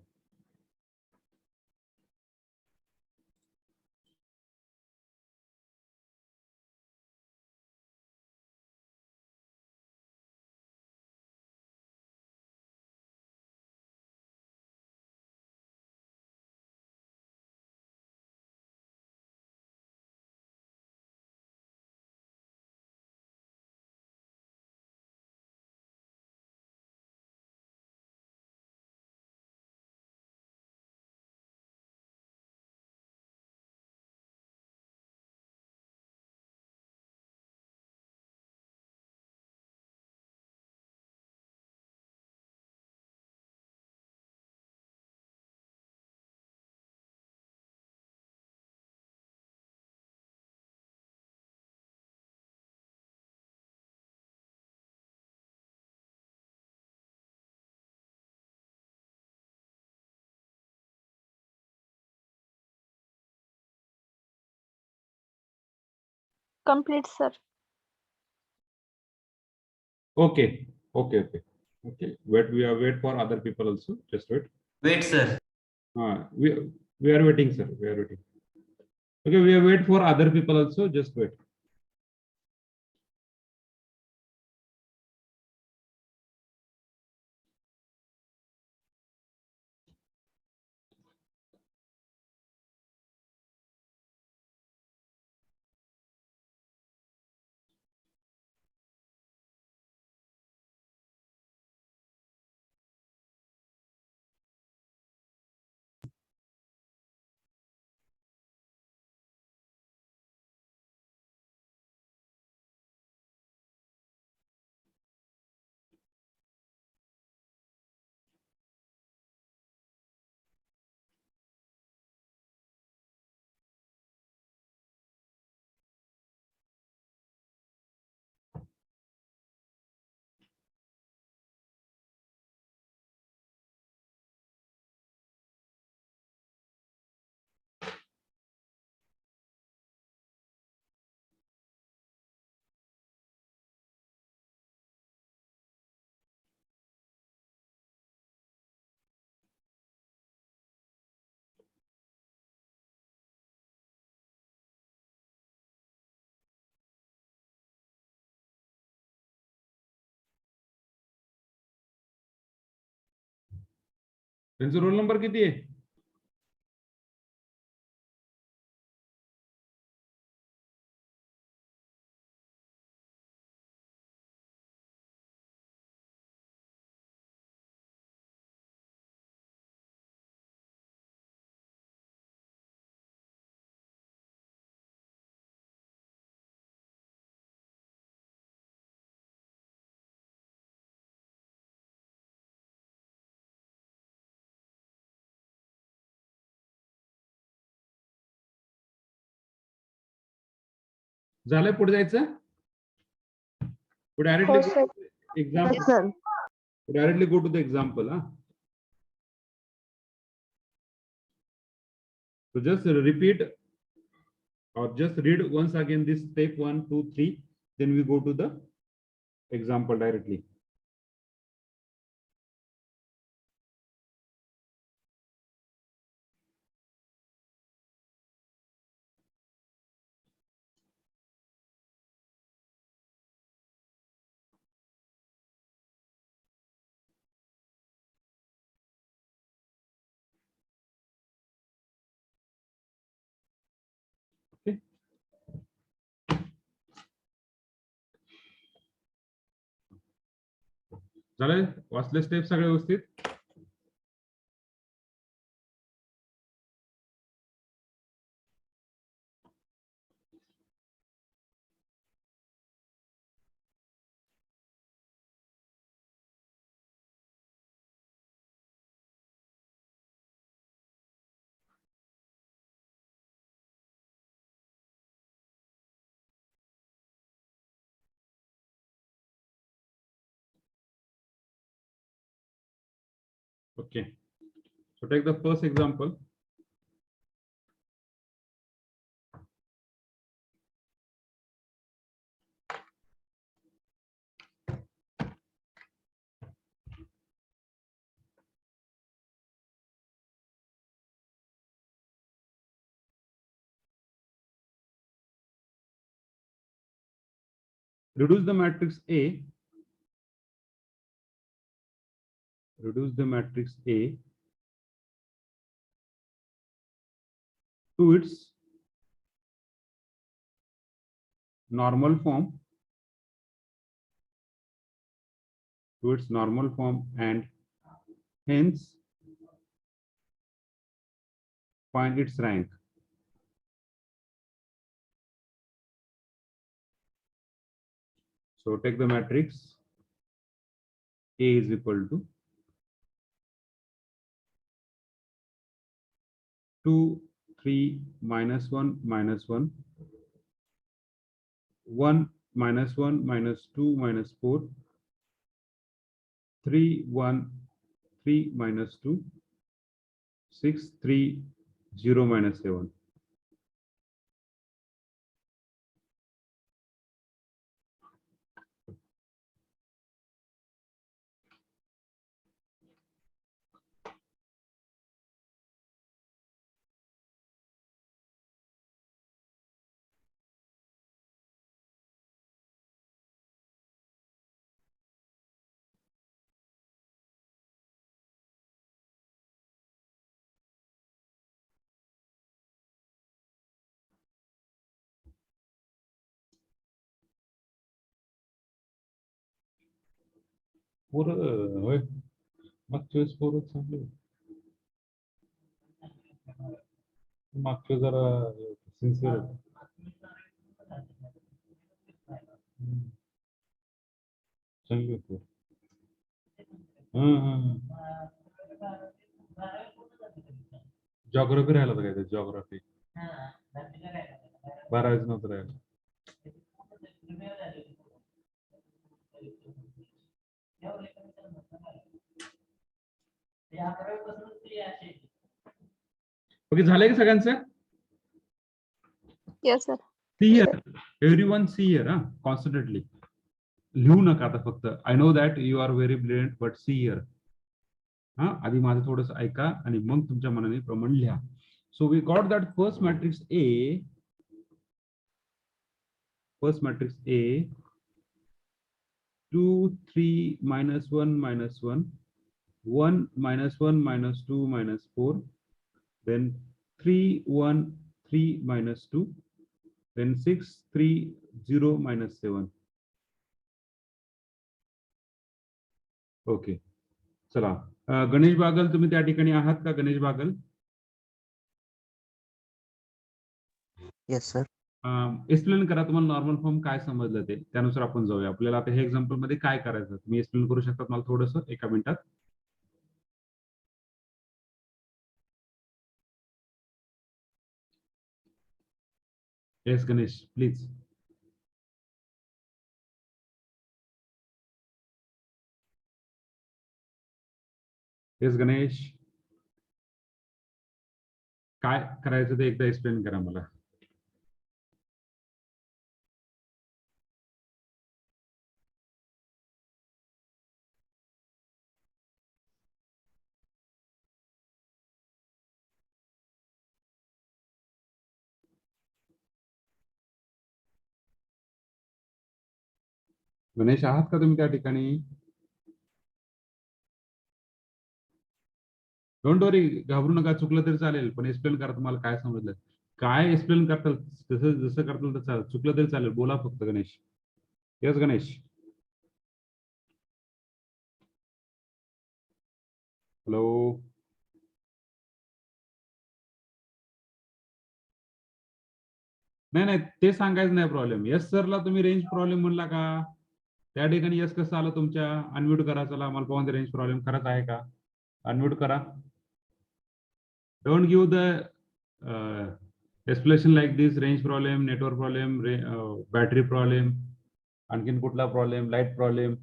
Complete, sir. Okay, okay, okay, okay. Wait, we are wait for other people also. Just wait. Wait, sir. We are waiting, sir. We are waiting. Okay, we are wait for other people also. Just wait. त्यांचा roll number किती आहे? झालंय पुढे जायचं? हो directly sir. example. Directly go to the example. So just repeat or just read once again this step 1, 2, 3. Then we go to the example directly. Okay. झालंय वाचले step सगळे व्यवस्थित? Okay. So take the first example. reduce the matrix A. Reduce the matrix A to its normal form. To its normal form, and hence find its rank. So take the matrix A is equal to 2, 3, minus 1, minus 1, 1, minus 1, minus 2, minus 4, 3, 1, 3, minus 2, 6, 3, 0, minus 7. पोरं होय, मागच्या वेळेस पोरं चांगले मागच्या जरा sincere चांगले होते. जॉग्राफी राहिला होता काय? जॉग्राफी 12वीच नव्हतं राहिलं. ओके, झालंय का सगळ्यांचं? Yes, sir. See here, everyone see here. Concentratedly लिहू नका आता फक्त. I know that you are very brilliant, but see here. आधी माझं थोडंसं ऐका आणि मग तुमच्या मनाने प्रमाण लिहा. So we got that first matrix A. First matrix A, 2, 3, minus 1, minus 1, 1, minus 1, minus 2, minus 4, then 3, 1, 3, minus 2, then 6, 3, 0, minus 7. Okay, चला. गणेश बागल, तुम्ही त्या ठिकाणी आहात का? गणेश बागल. Yes, sir. एक्सप्लेन करा, तुम्हाला नॉर्मल फॉर्म काय समजलं ते, त्यानुसार आपण जाऊया. आपल्याला आता हे एक्झाम्पल मध्ये काय करायचं तुम्ही एक्सप्लेन करू शकता मला थोडंसं एका मिनिटात? Yes Ganesh, please. Yes Ganesh, काय करायचं ते एकदा एक्सप्लेन करा मला. गणेश आहात का तुम्ही त्या ठिकाणी? डोंट वरी, घाबरू नका, चुकलं तरी चालेल, पण एक्सप्लेन करा तुम्हाला काय समजलं. काय एक्सप्लेन करताल तसं जसं करताल तर चालेल, चुकलं तरी चालेल, बोला फक्त गणेश. येस गणेश. हॅलो. नाही नाही, ते सांगायचं नाही प्रॉब्लेम. येस सरला तुम्ही रेंज प्रॉब्लेम म्हणला का? त्या ठिकाणी यस कसं आलं तुमच्या? अनम्यूट करा. चला मला पाहून रेंज प्रॉब्लेम खरंच आहे का? अनम्यूट करा. Don't give the explanation like this. Range problem, network problem, battery problem, आणखीन कुठला problem, light problem.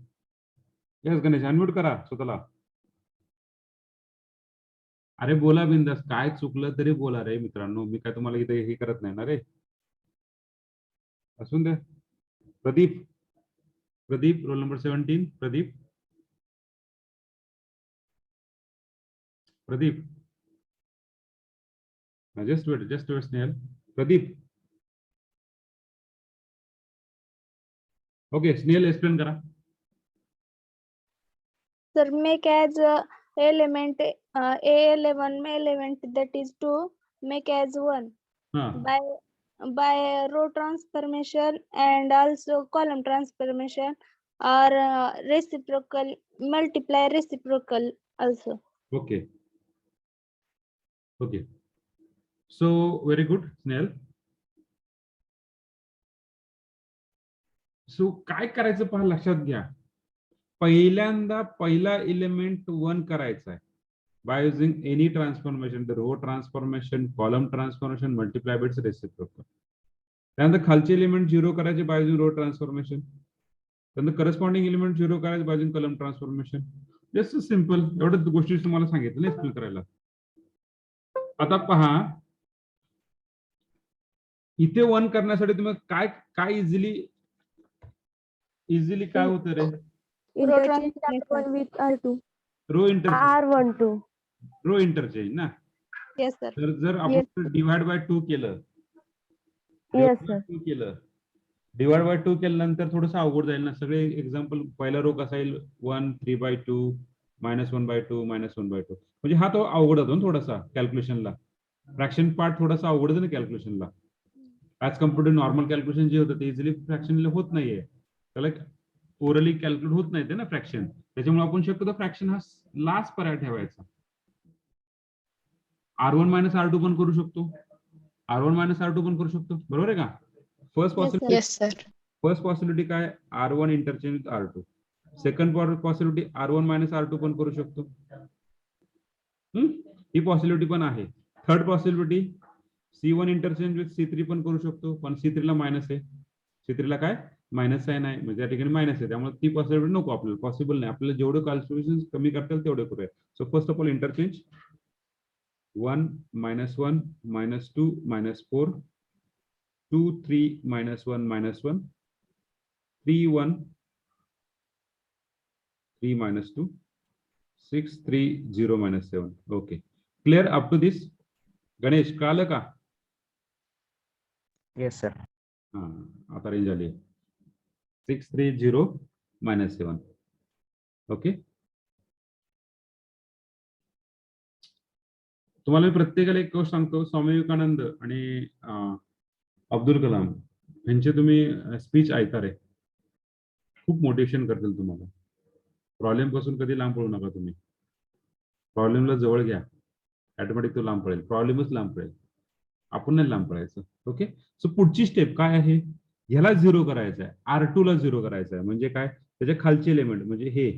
Yes Ganesh, unmute करा स्वतःला. अरे बोला बिंदास, काय चुकलं तरी बोला रे मित्रांनो, मी काय तुम्हाला इथे हे करत नाही ना रे. असून दे. Pradeep, Pradeep roll number 17. Pradeep, Pradeep, just wait Snehal. Pradeep. Okay, Snehal explain करा. Sir, make as element A11 element, that is 2, make as 1 हा, by row transformation and also column transformation or reciprocal, multiply reciprocal also. Okay okay. So very good Snehal. So काय करायचं पहा, लक्षात घ्या. पहिल्यांदा पहिला element 1 करायचा आहे by using any transformation, the row transformation, column transformation, multiply by reciprocal. त्यानंतर खालचे एलिमेंट 0 करायचे बाय युझिंग रो ट्रान्सफॉर्मेशन. त्यानंतर करस्पॉन्डिंग एलिमेंट 0 करायचे by using column transformation. Just simple, एवढ्या गोष्टी तुम्हाला सांगितलं एक्सप्लेन करायला. आता पहा, इथे 1 करण्यासाठी तुम्ही काय काय इझिली काय होतं रे? Row transformation. with R2. Row interchange. R12. Row interchange ना. Yes, sir. तर जर आपण डिवाइड बाय 2 केलं, Yes, sir. डिवाइड बाय 2 केल्यानंतर थोडंसं अवघड जाईल ना. सगळे एक्झाम्पल, पहिला रो कसा येईल 1 3/2 -1/2 -1/2. म्हणजे हा तो अवघड होतो ना थोडासा कॅल्क्युलेशनला. फ्रॅक्शन पार्ट थोडासा अवघड होतं ना कॅल्क्युलेशनला. As compared to normal calculation जे होतं ते इझिली फ्रॅक्शनला होत नाहीये. त्याला ओरली कॅल्क्युलेट होत नाही ते ना फ्रॅक्शन. त्याच्यामुळे आपण शक्यतो फ्रॅक्शन हा लास्ट पर्याय ठेवायचा. R1 - R2 पण करू शकतो, R1 - R2 पण करू शकतो, बरोबर आहे का? First possibility, yes sir. First possibility काय, R1 interchange with R2. Second possibility R1 - R2 पण करू शकतो. ही पॉसिबिलिटी पण आहे. Third possibility C1 interchange with C3 पण करू शकतो, पण C3 ला मायनस आहे. C3 ला काय मायनस आहे नाही, म्हणजे त्या ठिकाणी मायनस आहे, त्यामुळे ती पॉसिबिलिटी नको आपल्याला, पॉसिबल नाही. आपल्याला जेवढे कॅल्क्युलेशन कमी करता येईल तेवढे करूया. सो first of all interchange 1 -1 -2 -4 2 3 -1 -1 3 1 3 -2 6 3 0 -7. Okay, clear up to this? Ganesh कळालं का? Yes, sir. हा, आता रेंज आली. 6 3 0 -7. ओके, तुम्हाला मी प्रत्येकाला एक गोष्ट सांगतो. स्वामी विवेकानंद आणि अब्दुल कलाम यांचे तुम्ही स्पीच ऐका रे, खूप मोटिवेशन करतील तुम्हाला. प्रॉब्लेम पासून कधी लांब पळू नका तुम्ही. प्रॉब्लेमला जवळ घ्या, ऑटोमॅटिक तो लांब पळेल. प्रॉब्लेमच लांब पळेल, आपण नाही लांब पळायचं. ओके, सो पुढची स्टेप काय आहे, ह्याला 0 करायचं आहे, R2 ला 0 करायचं आहे. म्हणजे काय, त्याच्या खालचे एलिमेंट म्हणजे हे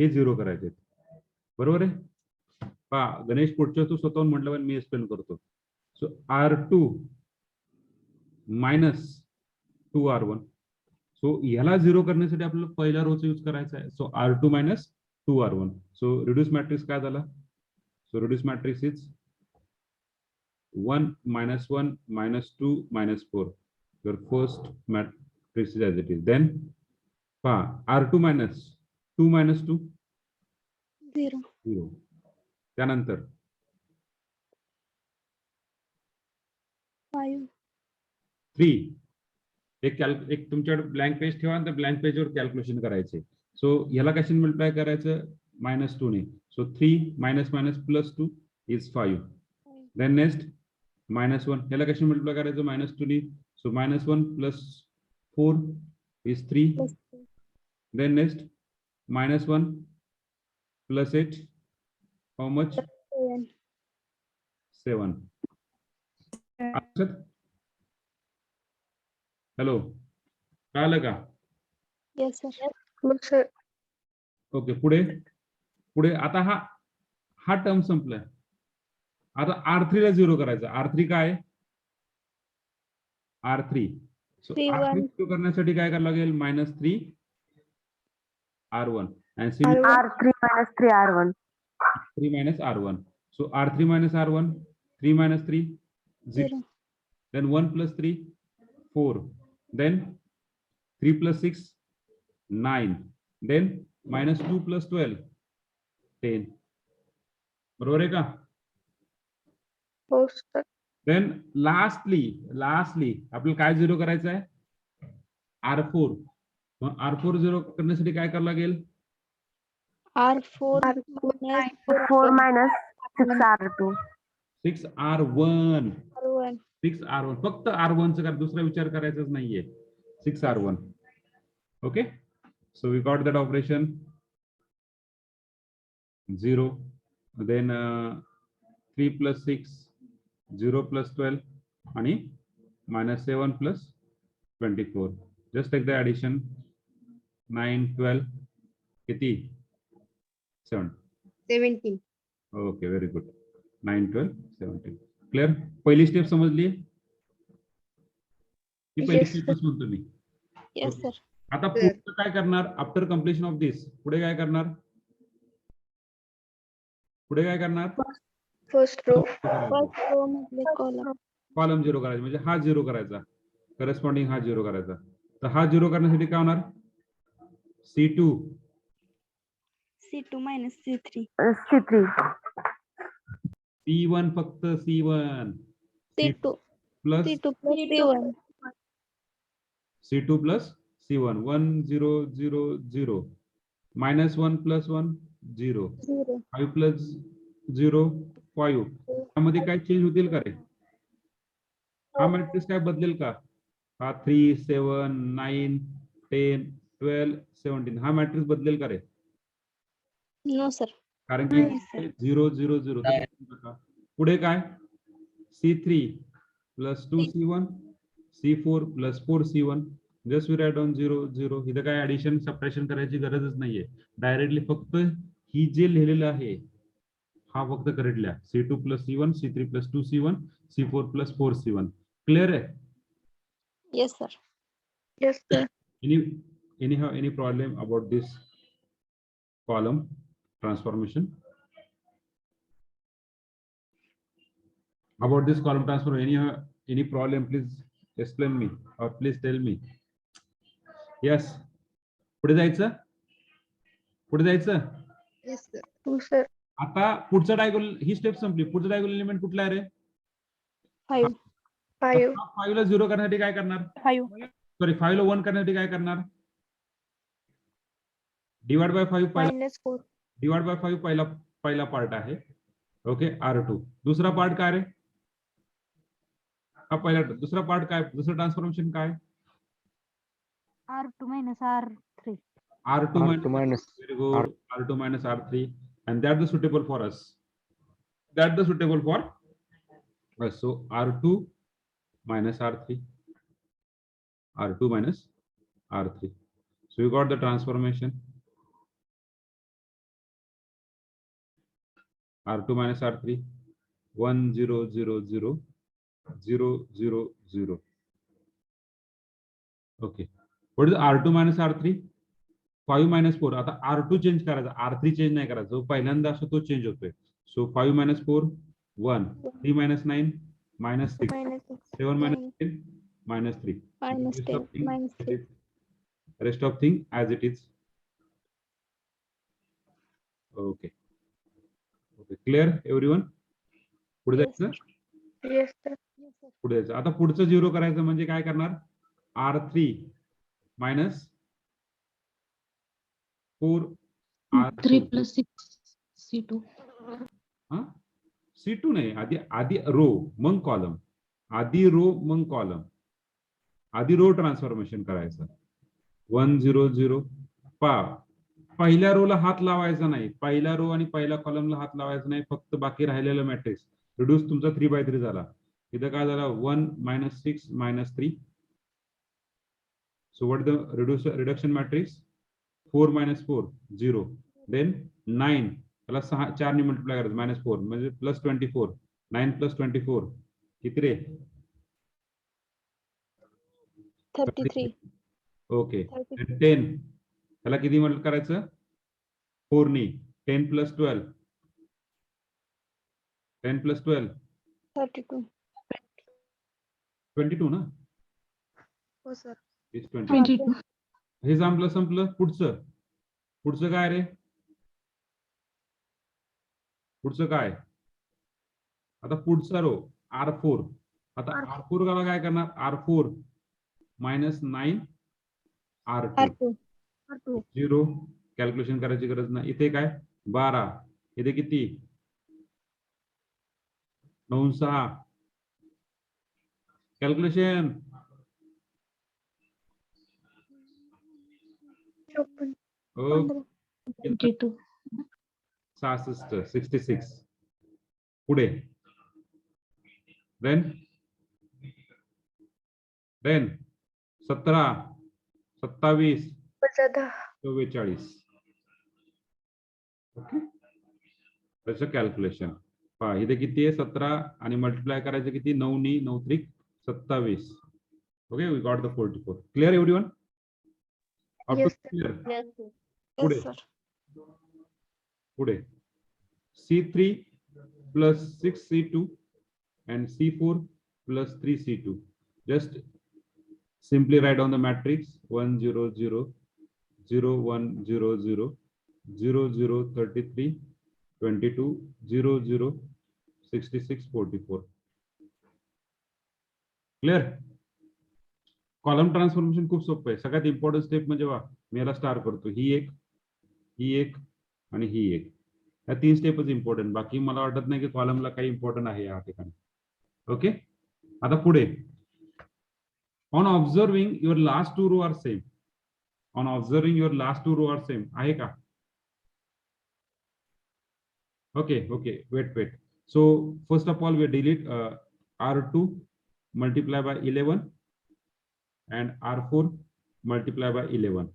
0 करायचे, बरोबर आहे? पहा गणेश, पुढच्या तू स्वतःहून म्हटलं पण मी एक्सप्लेन करतो. सो R2 - 2R1. सो ह्याला 0 करण्यासाठी आपल्याला पहिला रोचा यूज करायचा आहे. सो R2 - 2R1. सो रिड्यूस मॅट्रिक्स काय झाला? सो reduce matrix is 1 -1 -2 -4. Your first matrix is as it is. Then R2 - 2 -2 0. 0. त्यानंतर 5. 3. एक तुमच्याकडे ब्लँक पेज ठेवा, तर ब्लँक पेजवर कॅल्क्युलेशन करायचे. सो ह्याला कशाने मल्टिप्लाय करायचं, -2 ने. सो 3 -2 इज 5. देन नेक्स्ट -1, ह्याला कशाने मल्टिप्लाय करायचं, -2 ने. So -1 + 4 is 3. Then next -1 + 8, how much? 7. Hello, कळालं का? Yes, sir. ओके, पुढे आता हा टर्म संपलाय. आता R3 ला 0 करायचा. R3 काय, R3. सो 3 R3 1. 0 करण्यासाठी काय करावं लागेल, -3 R1 and R3 - 3R1. 3 - R1. So R3 - R1, 3 - 3 0. 0. Then 1 + 3 4. Then 3 + 6 9. Then -2 + 12 10. बरोबर आहे का? हो सर. देन लास्टली आपल्याला काय 0 करायचं आहे, R4. मग R4 0 करण्यासाठी काय करावं लागेल? R4 4 minus 6R2. 6R1. R1. 6R1 फक्त R1 चा करा, दुसरा विचार करायचाच नाहीये. 6R1. Okay, so we got that operation 0. Then 3 plus 6, 0 plus 12 आणि -7 plus 24. Just take the addition. 9, 12 किती? 7. 17. Okay, very good. 9, 12, 17. क्लिअर? पहिली स्टेप समजली? ही पहिली Yes, स्टेप sir. म्हणतो मी. Yes, sir. आता पुढे काय करणार? आफ्टर कम्प्लिशन ऑफ दिस पुढे काय करणार? पुढे काय करणार? First row. First row मधले column. कॉलम 0 करायचा, म्हणजे हा 0 करायचा, करस्पॉन्डिंग हा 0 करायचा. तर हा 0 करण्यासाठी काय होणार? C2 C2 minus C3. C3. C1 फक्त C1 C2. Plus C2 plus C1. C2 plus C1 1 0 0 0 -1 plus 1 0 0. 5 plus 0 5. त्यामध्ये काय चेंज होतील का रे? हा मॅट्रिक्स काय बदलेल का? हा 3 7 9 10 12 17 हा मॅट्रिक्स बदलेल का रे? No, sir. कारण की नाही, sir. 0 0 0. पुढे काय? C3 plus 2C1 C4 plus 4C1. Just we write on 0 0. इथं काय ऍडिशन सबट्रॅक्शन करायची गरजच नाहीये. डायरेक्टली फक्त ही जे लिहिलेलं आहे हा फक्त करेक्ट लिहा. C2 plus C1 C3 plus 2C1 C4 plus 4C1. Clear आहे? Yes, sir. Yes, sir. any problem about this column transformation? About this column transform, any problem? Please explain me or please tell me. Yes. पुढे जायचं? पुढे जायचं? Yes, sir. हो sir. आता पुढचं diagonal ही step संपली. पुढचं डायगोनल एलिमेंट कुठला आहे रे? 5. 5. 5 ला 0 करण्यासाठी काय करणार? 5. सॉरी 5 ला 1 करण्यासाठी काय करणार? Divide by 5 -4. डिवाइड बाय 5 पहिला पार्ट आहे. Okay, R2. दुसरा पार्ट काय रे? हा पहिला. दुसरा पार्ट काय? दुसरं ट्रान्सफॉर्मेशन काय? R2 minus R3. R2 R2 minus very good. R2 minus R3, and that's the suitable for us. That's the suitable for us. So R2 minus R3. R2 minus R3. So you got the transformation. R2 minus R3. 1 0 0 0 0 0 0. Okay. What is R2 minus R3? 5 minus 4. आता R2 change करायचा, R3 change नाही करायचा. जो पहिल्यांदा असतो तो change होतोय. सो 5 minus 4 1. 3 minus 9 minus 6. -6. 7 minus 10 minus 3. -10. -3. Rest of thing as it is. Okay. Okay. Clear everyone? पुढे Yes, जायचं? Yes, sir. पुढे जायचं. आता पुढचं 0 करायचं म्हणजे काय करणार? R3 minus 4 R2. 3 plus 6 C2. C2 नाही, आधी रो मग कॉलम. आधी रो मग कॉलम. आधी रो ट्रान्सफॉर्मेशन करायचं. 1 0 0. पहिल्या रोला हात लावायचा नाही. पहिल्या रो आणि पहिल्या कॉलमला हात लावायचा नाही. फक्त बाकी राहिलेलं मॅट्रिक्स रिड्यूस तुमचा 3/3 झाला. इथं काय झाला? 1 -6 -3. So what is the reduction matrix? 4 minus 4 0. Then 9 त्याला 4 ने मल्टिप्लाय करायचं -4 म्हणजे +24. 9 + 24 किती रे? 33. ओके. 33. 10 त्याला किती मल्टिप्लाय करायचं? 4 ने. 10 + 12 10 + 12 32. 22 ना? हो सर. 22. हे संपलं. पुढचं काय रे? पुढचं काय? आता पुढचा रो R4. आता R4 ला काय करणार? R4 -9 R2 0 कॅल्क्युलेशन करायची गरज नाही. इथे काय 12, इथे किती 9 6 कॅल्क्युलेशन 22. 66 पुढे देन 17 27 44 ओके. त्याचं कॅल्क्युलेशन पहा इथे किती आहे 17 आणि मल्टिप्लाय करायचं किती 9 नी 9 त्रिक 27. Okay we got the 44. Clear everyone? Yes, clear. Yes, पुढे sir. पुढे C3 plus 6C2 and C4 plus 3C2. Just simply write down the matrix 1 0 0 0 1 0 0 0 0 33 22 0 0 66 44. Clear? Column transformation खूप सोपं आहे. सगळ्यात इम्पॉर्टंट स्टेप म्हणजे वा मी याला स्टार करतो. ही एक आणि ही एक. या 3 स्टेपच इम्पॉर्टंट. बाकी मला वाटत नाही की कॉलमला काही इम्पॉर्टंट आहे या ठिकाणी. ओके. आता पुढे on observing your last 2 row are same. On observing your last 2 row are same आहे का? Okay wait. So first of all we delete R2 multiply by 11 and R4 multiply by 11.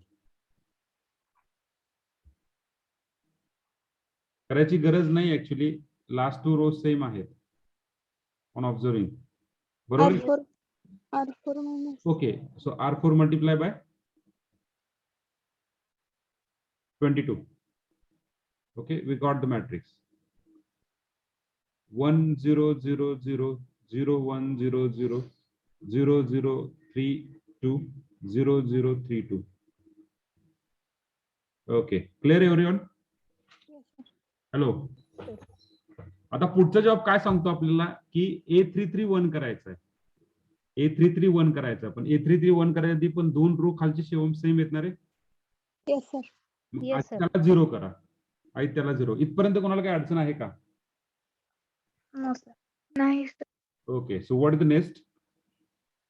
करायची गरज नाही ऍक्च्युली. लास्ट 2 रोज same आहेत on observing. बरोबर. R4 minus. Okay so R4 multiply by 22. Okay, we got the matrix 1 0 0 0 0 1 0 0 0 0 3 2 0 0 3 2. Okay, clear everyone? Hello. आता पुढचा job काय सांगतो आपल्याला की A331 करायचं आहे. A331 करायचं पण A331 करायसाठी पण 2 रो खालची सेम येणार आहे. Yes, sir. Yes, sir. त्याला 0 करा. त्याला 0. इथपर्यंत कोणाला काही अडचण आहे का? No, sir. नाही sir. Okay, so what is the next?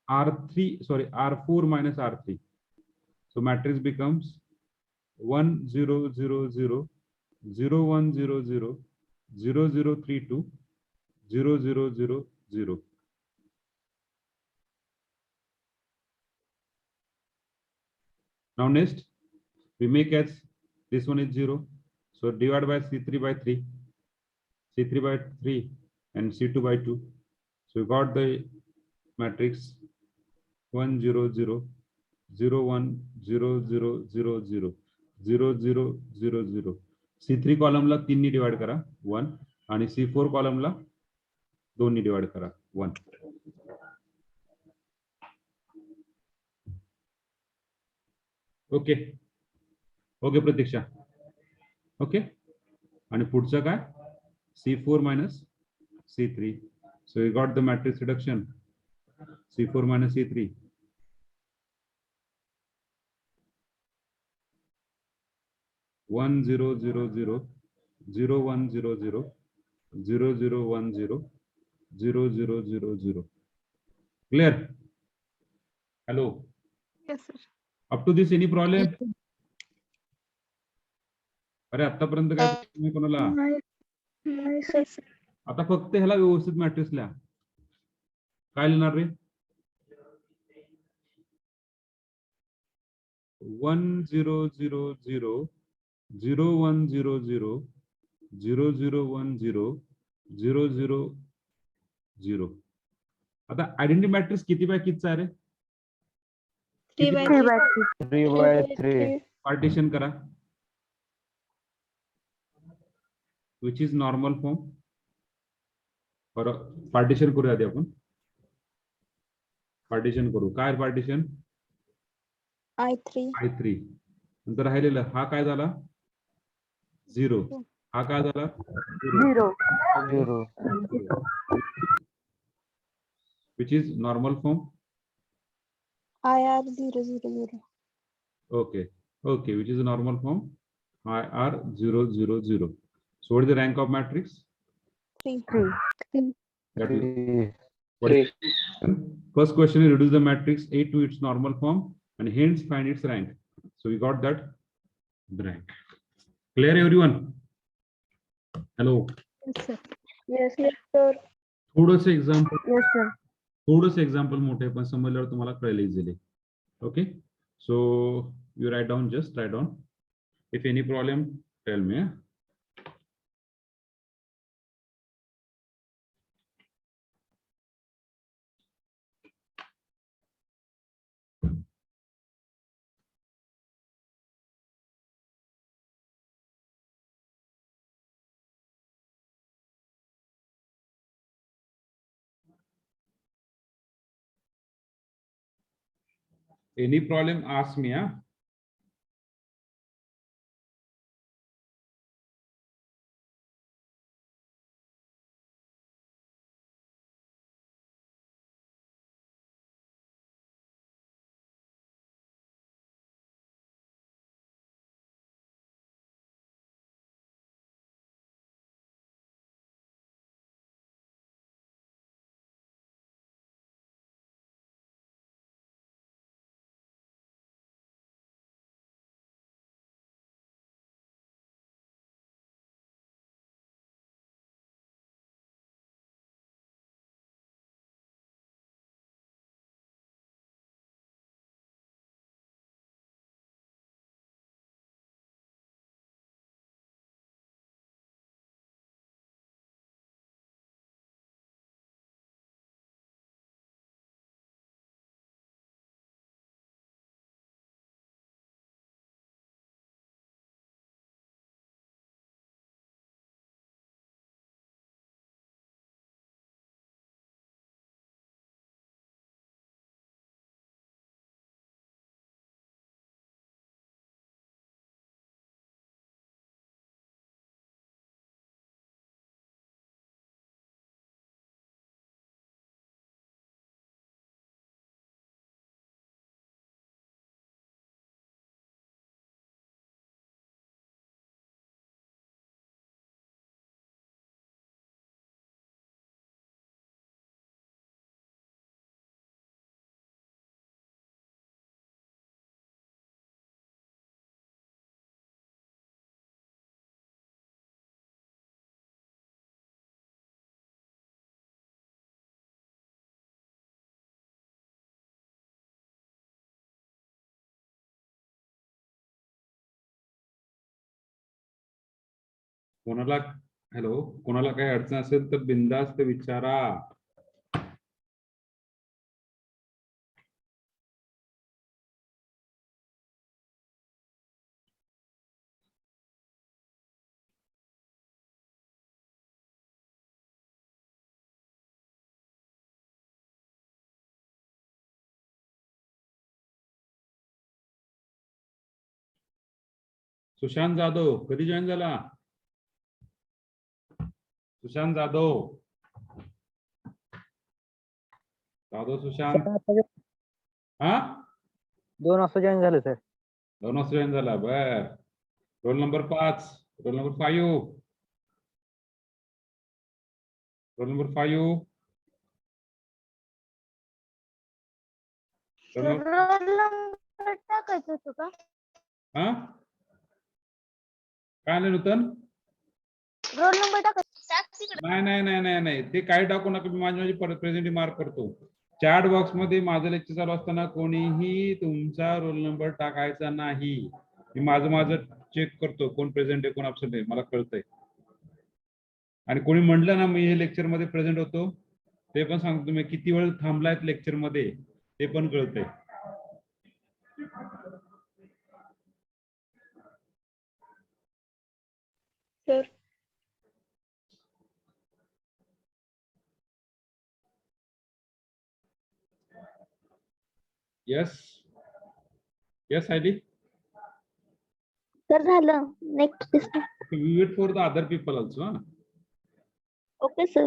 R4 minus R3. So matrix becomes 1 0 0 0 0 1 0 0 0 0 3 2 0 0 0 0. Now next we make as this one is 0. So divide by C3 by 3, C3 by 3 and C2 by 2. So we got the matrix 1 0 0 0 1 0 0 0 0 0 0 0 0. C3 कॉलमला 3 knee divide करा 1 आणि C4 कॉलमला 2 नी divide करा 1. Okay प्रतीक्षा. Okay आणि पुढचं काय C4 minus C3. So we got the matrix reduction C4 minus C3. One zero zero zero 0 1 0 0 0 0 1 0 0 0 0 0. Clear? Hello. Yes, sir. Up to this any problem? अरे आतापर्यंत काय नाही कोणाला? नाही sir. आता फक्त ह्याला व्यवस्थित मॅट्रिक्स लिहा. काय लिहिणार रे? 1 0 0 0 0 1 0 0 0 0 1 0 0 0 0. आता आयडेंटिटी मॅट्रिक्स किती बाय कितीचा आहे रे? 3 by 3 by 3. पार्टिशन करा which is normal form. Partition करूया आधी आपण. पार्टिशन करू. काय पार्टिशन? I3 नंतर राहिलेलं हा काय झाला 0. हा काय झाला 0. Which is normal form. IR 0 0 0. Okay. Okay, which is a normal form? IR000. So what is the rank of matrix? 3. That is, Three. what is first question is reduce the matrix A to its normal form and hence find its rank. So we got that the rank. Clear everyone? Hello. Yes, sir. Yes Yes, sir. थोडस example Yes, sir. थोडस example मोठे पण समजल्यावर तुम्हाला कळेल easily. Okay, so you write down, just write down. If any problem tell me. Any problem, ask me. कोणाला hello, कोणाला काही अडचण असेल तर बिंदास्त विचारा. सुशांत जाधव कधी जॉईन झाला? सुशांत जाधव, सुशांत. हा, 2 वाजता जॉईन झाले सर. 2 वाजता जॉईन झाला. बर. Roll number 5, roll number 5, roll number 5, roll number टाकायचं होतं का? हा काय आलं नूतन? रोल नंबर टाकायचं. नाही नाही नाही नाही नाही, ते काही टाकू नका. मी माझी प्रेझेंट मार्क करतो. चॅट बॉक्स मध्ये माझं लेक्चर चालू असताना कोणीही तुमचा रोल नंबर टाकायचा नाही. मी माझं चेक करतो कोण प्रेझेंट आहे कोण अब्सेंट आहे, मला कळतंय. आणि कोणी म्हटलं ना मी हे लेक्चर मध्ये प्रेझेंट होतो, ते पण सांगतो. तुम्ही किती वेळ थांबलायत लेक्चर मध्ये ते पण कळतंय. Sir. Yes. Yes, Heidi. तर झालं. Next. We wait for the other people also. Okay sir.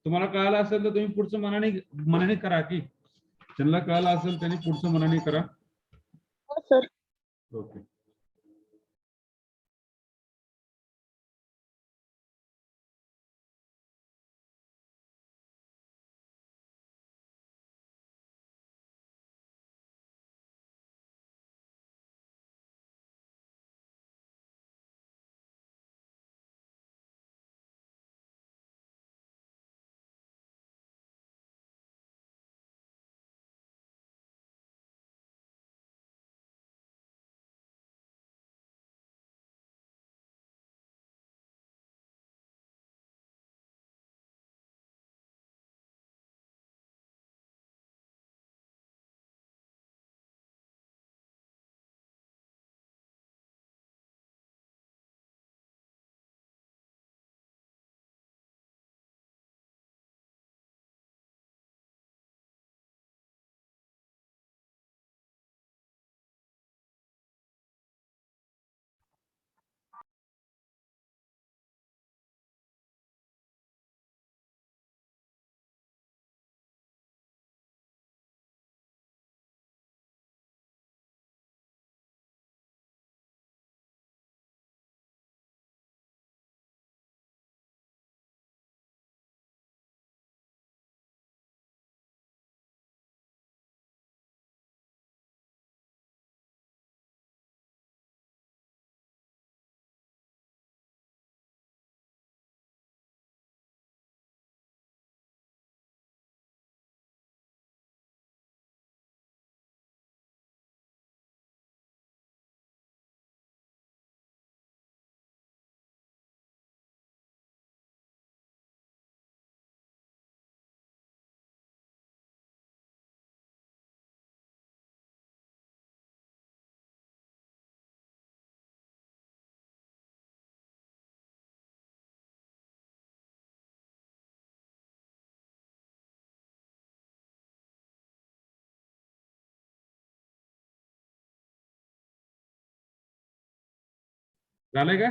तुम्हाला कळालं असेल तर तुम्ही पुढचं मनाने करा. की ज्यांना कळालं असेल त्यांनी पुढचं मनाने करा. Okay. झालंय का?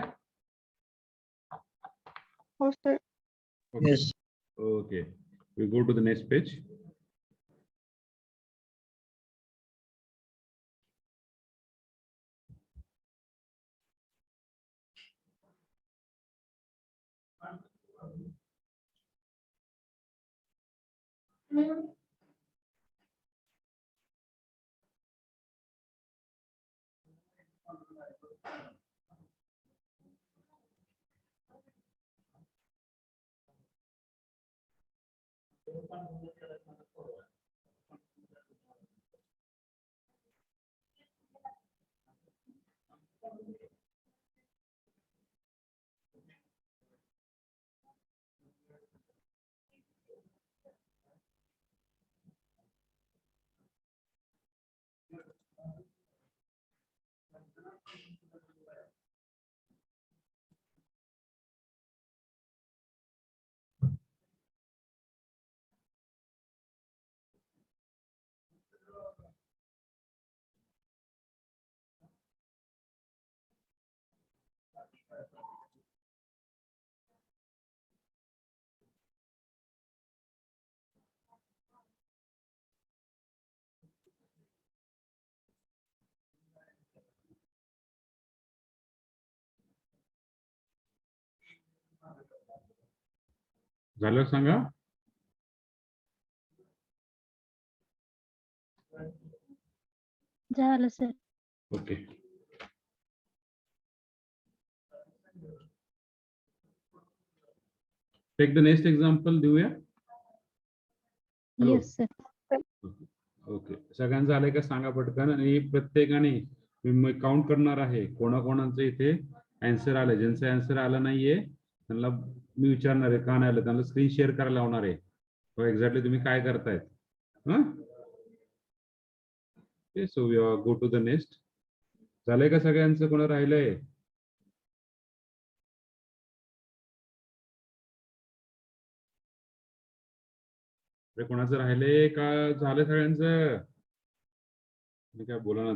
हो sir. Okay. Okay. We go to the next page. झालं सांगा. झालं sir. Okay. Take the next example देऊया. Hello. Yes sir. ओके. सगळ्यांचं झालंय का सांगा पटकन. आणि प्रत्येकाने मी काउंट करणार आहे कोणाकोणाचं इथे आन्सर आलं. ज्यांचं आन्सर आलं नाहीये त्यांना मी विचारणार आहे का नाही आलं, त्यांना स्क्रीन शेअर करायला लावणार आहे. एक्झॅक्टली तुम्ही काय करतायत. सो गो टू द नेक्स्ट. झालंय का सगळ्यांचं? कोणा राहिलंय? कोणाचं राहिलंय का झालं सगळ्यांचं? मी काय बोलणार.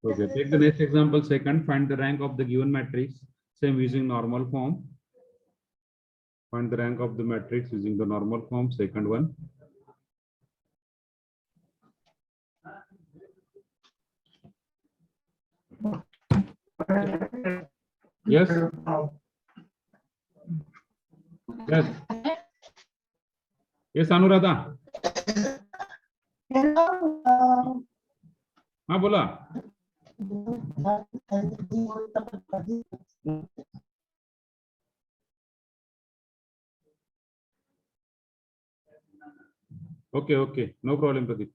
Okay, take the next example second. Find the rank of the given matrix. Same using normal form. Find the rank of the matrix using the normal form. Second one. Yes. Yes. Yes, Anuradha. हाँ बोला. Okay, okay, no problem, Pradeep.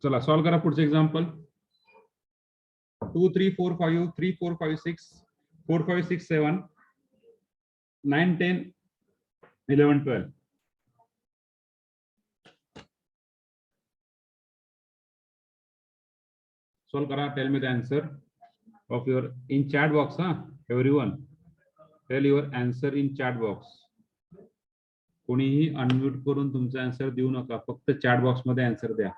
चला solve करा पुढचं example. 2 3 4 5 3 4 5 6 4 5 6 7 9 10 11 12. Solve kara. Tell me the answer of your in chat box. Everyone, tell your answer in chat box. कोणीही unmute करून तुमचा answer देऊ नका, फक्त चॅट बॉक्स मध्ये आन्सर द्या.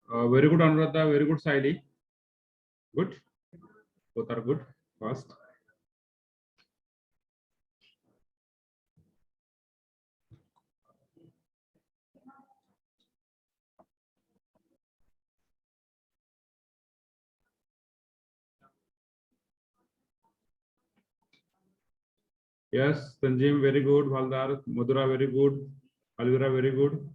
Very good, Anuradha. Very good, Saili. Good. Both are good. Fast. Yes, Tanjim, very good. Valdar, Madhura, very good. Alvira, very good.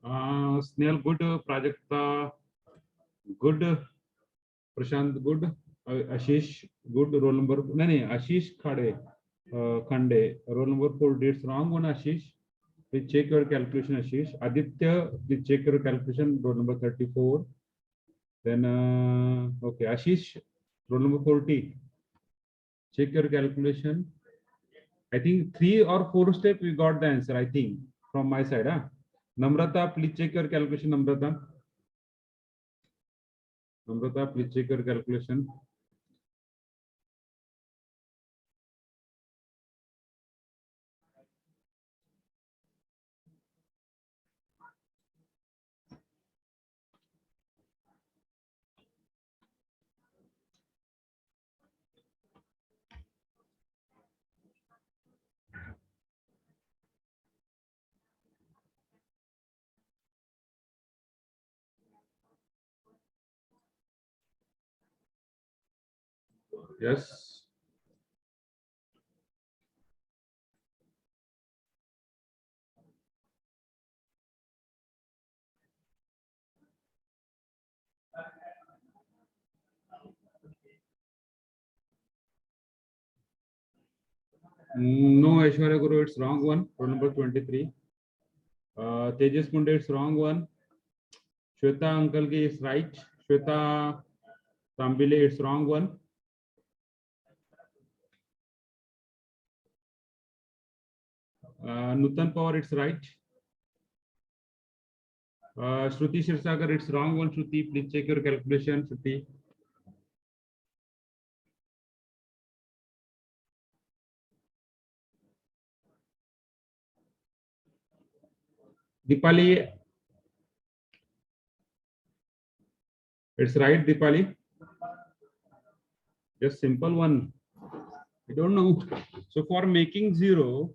Snail, good. Prajakta, good. Prashant, good. Ashish, good. Roll number, no, Ashish Khande, roll number 4. It's wrong one, Ashish. Please check your calculation, Ashish. Aditya, please check your calculation. Roll number 34. Then, okay, Ashish, roll number 40. Check your calculation. I think 3 or 4 steps we got the answer, I think, from my side. Namrata, please check your calculation, Namrata. Namrata, please check your calculation. Yes. No, Aishwarya Guru, it's wrong one. Roll number 23. Tejas Kunde, it's wrong one. Shweta Uncle is right. Shweta Tambile, it's wrong one. Nutan Power, it's right. Shruti Shirsagar, it's wrong one. Shruti, please check your calculation. Shruti. Dipali, it's right, Dipali. Just simple one. I don't know. So for making 0,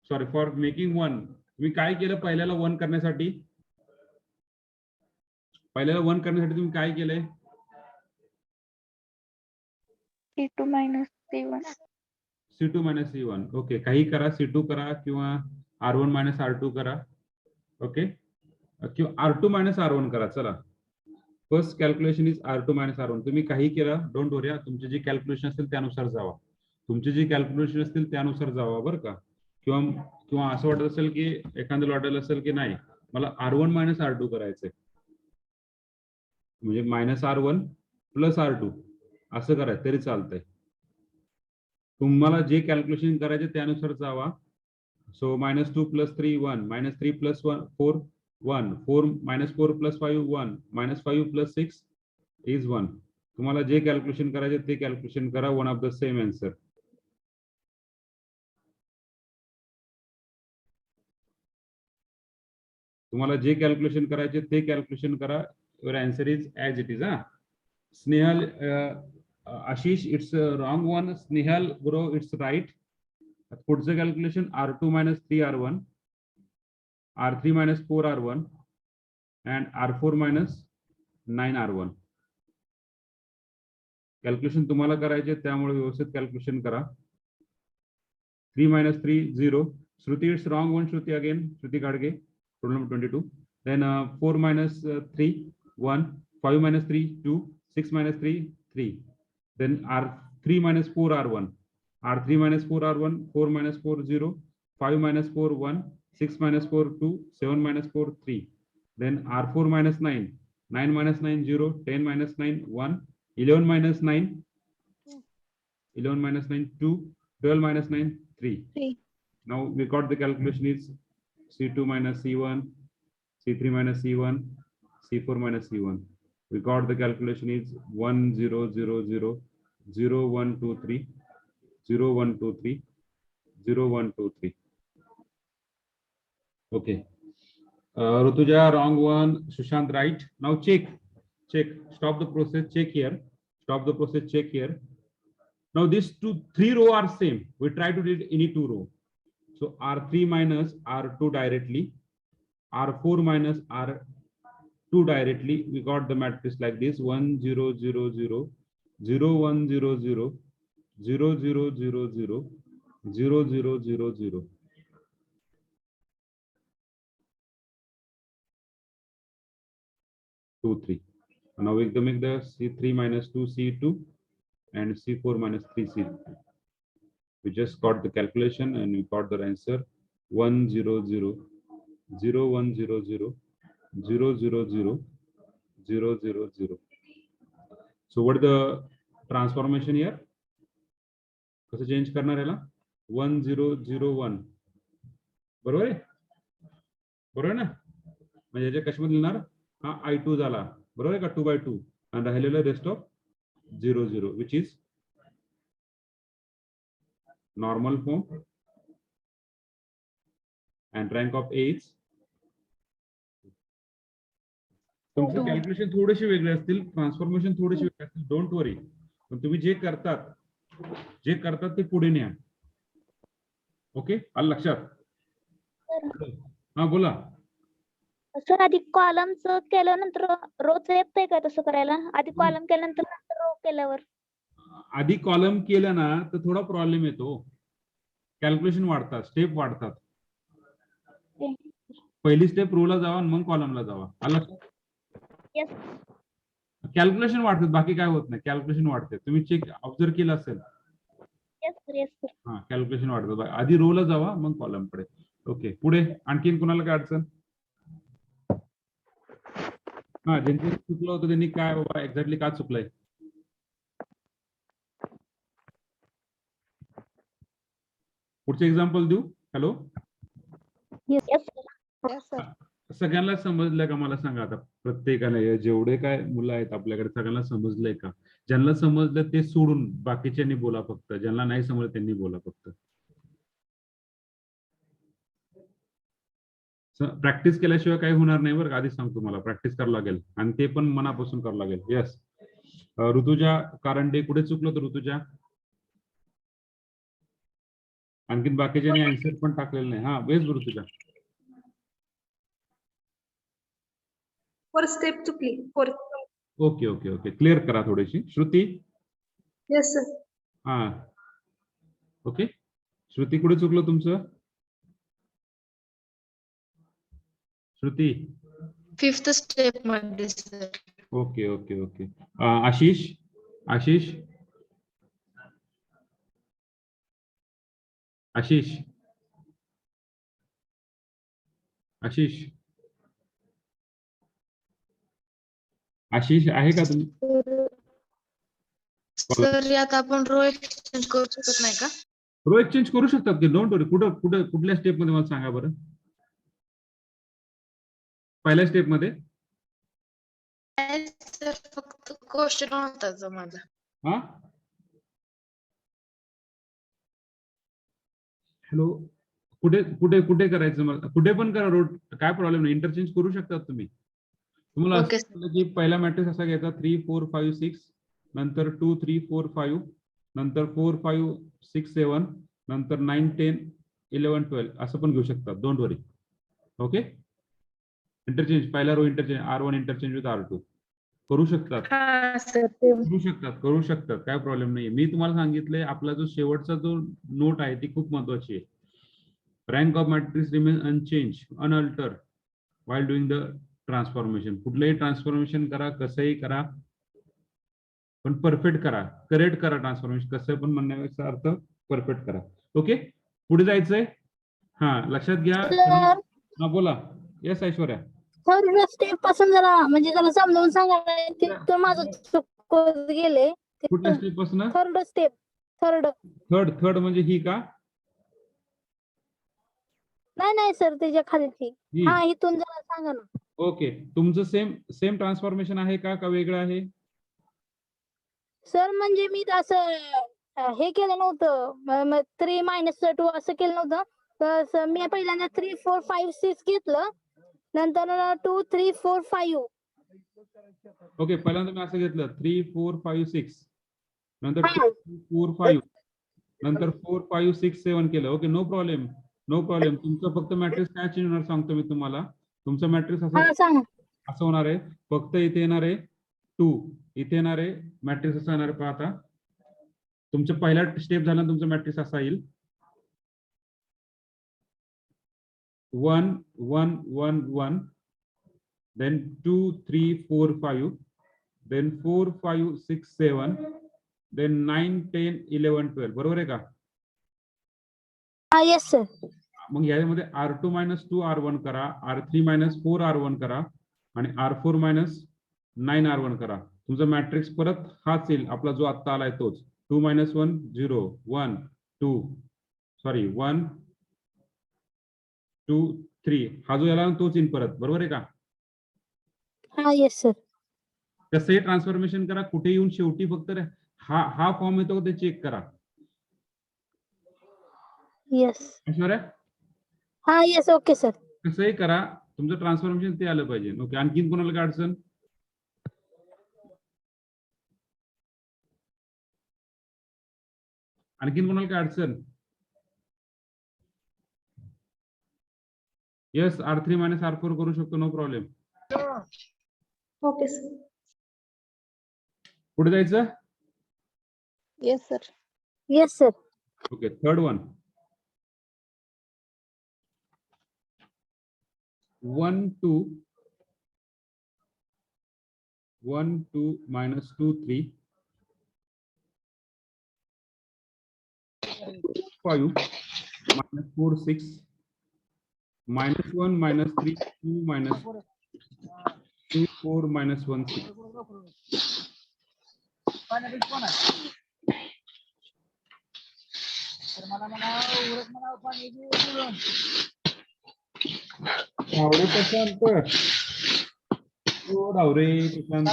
sorry, for making 1, तुम्ही काय केलं पहिल्याला 1 करण्यासाठी? पहिल्याला 1 करण्यासाठी तुम्ही काय केलंय? C2 minus C1. C2 minus C1. Okay, काही करा, C2 करा किंवा R1 minus R2 करा. ओके, किंवा R2 minus R1 करा. चला, first calculation is R2 minus R1. तुम्ही काही केला, डोंट वरी, तुमचे जे कॅल्क्युलेशन असतील त्यानुसार जावा. तुमचे जे कॅल्क्युलेशन असतील त्यानुसार जावा बरं का. किंवा असं वाटत असेल की एखाद्याला वाटत असेल की नाही मला R1 minus R2 करायचंय, म्हणजे -R1 plus R2 असं करायचं तरी चालतंय. तुम्हाला जे कॅल्क्युलेशन करायचे त्यानुसार जावा. सो -2 + 3 1, -3 + 1 4 1, 4 -4 + 5 1, -5 + 6 is 1. तुम्हाला जे कॅल्क्युलेशन करायचे ते कॅल्क्युलेशन करा. One of the same answer. तुम्हाला जे कॅल्क्युलेशन करायचे ते कॅल्क्युलेशन करा. Your answer is as it is. Snehal, Ashish, it's wrong one. Snehal bro, it's right. पुढचं calculation R2 minus 3R1, R3 minus 4R1 and R4 minus 9R1. Calculation तुम्हाला करायचे त्यामुळे व्यवस्थित कॅल्क्युलेशन करा. 3 minus 3 0. Shruti, it's wrong one. Shruti again. Shruti Gadge, roll number 22. Then 4 minus 3 1, 5 minus 3 2, 6 minus 3 3. Then R3 minus 4R1, R3 minus 4R1, 4 minus 4 0, 5 minus 4 1, 6 minus 4 2, 7 minus 4 3. Then R4 minus 9, 9 minus 9 0, 10 minus 9 1, 11 minus 9, 11 minus 9 2, 12 minus 9 3. 3. Now we got the calculation is C2 minus C1, C3 minus C1, C4 minus C1. We got the calculation is 1 0 0 0 0 1 2 3 0 1 2 3 0 1 2 3. Okay. Rutuja, wrong one. Sushant, right. Now check. Stop the process. Check here. Stop the process. Check here. Now these 3 row are same. We try to read any 2 row. So R3 minus R2 directly, R4 minus R2 directly. We got the matrix like this: 1 0 0 0 0 1 0 0 0 0 0 0 0 0 0 0. 2, 3. Now we can make the C3 minus 2 C2 and C4 minus 3 C3. We just got the calculation and we got the answer 1 0 0 0 1 0 0 0 0 0 0 0 0. So what is the transformation here? कसं change करणार याला 1 0 0 1 बरोबर आहे बरोबर ना म्हणजे याच्या कशामध्ये लिहिणार हा I2 झाला बरोबर आहे का 2/2 आणि राहिलेलं rest of 0 0 which is normal form and rank of A is तुमचं कॅल्क्युलेशन थोडेसे वेगळे असतील ट्रान्सफॉर्मेशन थोडेसे वेगळे असतील डोंट वरी पण तुम्ही जे करतात ते पुढे न्या ओके आलं लक्षात हा बोला सर आधी कॉलमचं केल्यानंतर रोच येतंय का तसं करायला आधी कॉलम केल्यानंतर नंतर रो केल्यावर आधी कॉलम केलं ना तर थोडा प्रॉब्लेम येतो कॅल्क्युलेशन वाढतात स्टेप वाढतात पहिली स्टेप रोला जावा आणि मग कॉलमला जावा आलं लक्षात येस कॅल्क्युलेशन वाढतात बाकी काय होत नाही कॅल्क्युलेशन वाढते तुम्ही चेक ऑब्झर्व केलं असेल येस सर हा कॅल्क्युलेशन वाढतं आधी रोला जावा मग कॉलम कडे ओके पुढे आणखीन कुणाला काय अडचण हा ज्यांचं चुकलं होतं त्यांनी काय बाबा एक्झॅक्टली का चुकलंय पुढचे एक्झाम्पल देऊ हॅलो येस सगळ्यांना समजलंय का मला सांगा आता प्रत्येकाला जेवढे काय मुलं आहेत आपल्याकडे सगळ्यांना समजलंय का ज्यांना समजलं ते सोडून बाकीच्यांनी बोला फक्त ज्यांना नाही समजलं त्यांनी बोला फक्त प्रॅक्टिस केल्याशिवाय काही होणार नाही बरं आधीच सांगतो मला प्रॅक्टिस करावं लागेल आणि ते पण मनापासून करावं लागेल येस ऋतुजा कारंडे कुठे चुकलं तर ऋतुजा आणखीन बाकीच्यांनी आन्सर पण टाकलेलं नाही हा बेस ऋतुजा फोर्थ स्टेप चुकली fourth okay okay okay clear करा थोडीशी श्रुती येस सर हा ओके श्रुती कुठे चुकलं तुमचं श्रुती फिफ्थ स्टेप मध्ये sir okay okay okay Ashish Ashish Ashish Ashish Ashish आहे का तुम्ही सर यात आपण रो एक्सचेंज करू शकत नाही का रो एक्सचेंज करू शकतात की डोंट वरी कुठं कुठं कुठल्या स्टेप मध्ये मला सांगा बरं पहिल्या स्टेप मध्ये सर फक्त क्वेश्चन होता माझा हा हॅलो कुठे कुठे कुठे करायचं मला कुठे पण करा रोड काय प्रॉब्लेम नाही इंटरचेंज करू शकतात तुम्ही तुम्हाला Okay, असं वाटलं की पहिला मॅट्रिक्स असा घ्यायचा 3 4 5 6 नंतर 2 3 4 5 नंतर 4 5 6 7 नंतर 9 10 11 12 असं पण घेऊ शकतात डोंट वरी ओके इंटरचेंज पहिला रो interchange R1 interchange with R2 करू शकतात करू शकतात काय प्रॉब्लेम नाही मी तुम्हाला सांगितलंय आपला जो शेवटचा जो नोट आहे ती खूप महत्वाची आहे rank of matrix remain unchange unalter while doing the transformation कुठलंही ट्रान्सफॉर्मेशन करा कसंही करा पण परफेक्ट करा करेक्ट करा ट्रान्सफॉर्मेशन कसं पण म्हणण्याचा अर्थ परफेक्ट करा ओके पुढे जायचंय हा लक्षात घ्या हा बोला येस ऐश्वर्या थर्ड स्टेप पासून जरा म्हणजे जरा समजावून सांगा माझं चुकत गेले कुठल्या स्टेप पासून थर्ड स्टेप थर्ड म्हणजे ही का नाही सर त्याच्या खाली ती ही हा इथून जरा सांगा ना ओके तुमचं सेम ट्रान्सफॉर्मेशन आहे का वेगळं आहे सर म्हणजे मी असं हे केलं नव्हतं 3 - 2 असं केलं नव्हतं तर मी पहिल्यांदा 3 4 5 6 घेतलं नंतर 2 3 4 5 ओके पहिल्यांदा मी असं घेतलं 3 4 5 6 नंतर 2 4 5 नंतर 4 5 6 7 केलं ओके नो प्रॉब्लेम तुमचं फक्त मॅट्रिक्स काय चेंज होणार सांगतो मी तुम्हाला तुमचं मॅट्रिक्स असं होणार आहे फक्त इथे येणार आहे 2 इथे येणार आहे मॅट्रिक्स असं येणार आहे पाहता तुमचं पहिला स्टेप झाला तुमचं मॅट्रिक्स असा येईल 1 1 1 1 then 2, 3, 4, 5, then 4, 5, 6, 7, then 9, 10, 11, 12. बरोबर आहे का? हा येस सर. मग यामध्ये R2 - 2 R1 करा, R3 - 4 R1 करा आणि R4 - 9 R1 करा. तुमचा मॅट्रिक्स परत हाच येईल आपला जो आता आलाय तोच. 2 - 1 0 1 2 सॉरी 1 2 3 हा जो याला तोच येईल परत. बरोबर आहे का? हा येस सर. कसंही ट्रान्सफॉर्मेशन करा, कुठे येऊन शेवटी फक्त हा फॉर्म येतो ते चेक करा. येस. असणार आहे? हा येस ओके सर. कसंही करा, तुमचं ट्रान्सफॉर्मेशन ते आलं पाहिजे. ओके, आणखीन कोणाला काय अडचण? आणखीन कोणाला काय अडचण? येस, R3 - R4 करू शकतो, नो प्रॉब्लेम. Okay sir. पुढे जायचं? Yes sir. Yes sir. Okay, third one. 1 2 1 2 -2 3 5 -4 6 -1 -3 2 -2 4 -1 6. आवडे प्रशांत आवरे प्रशांत.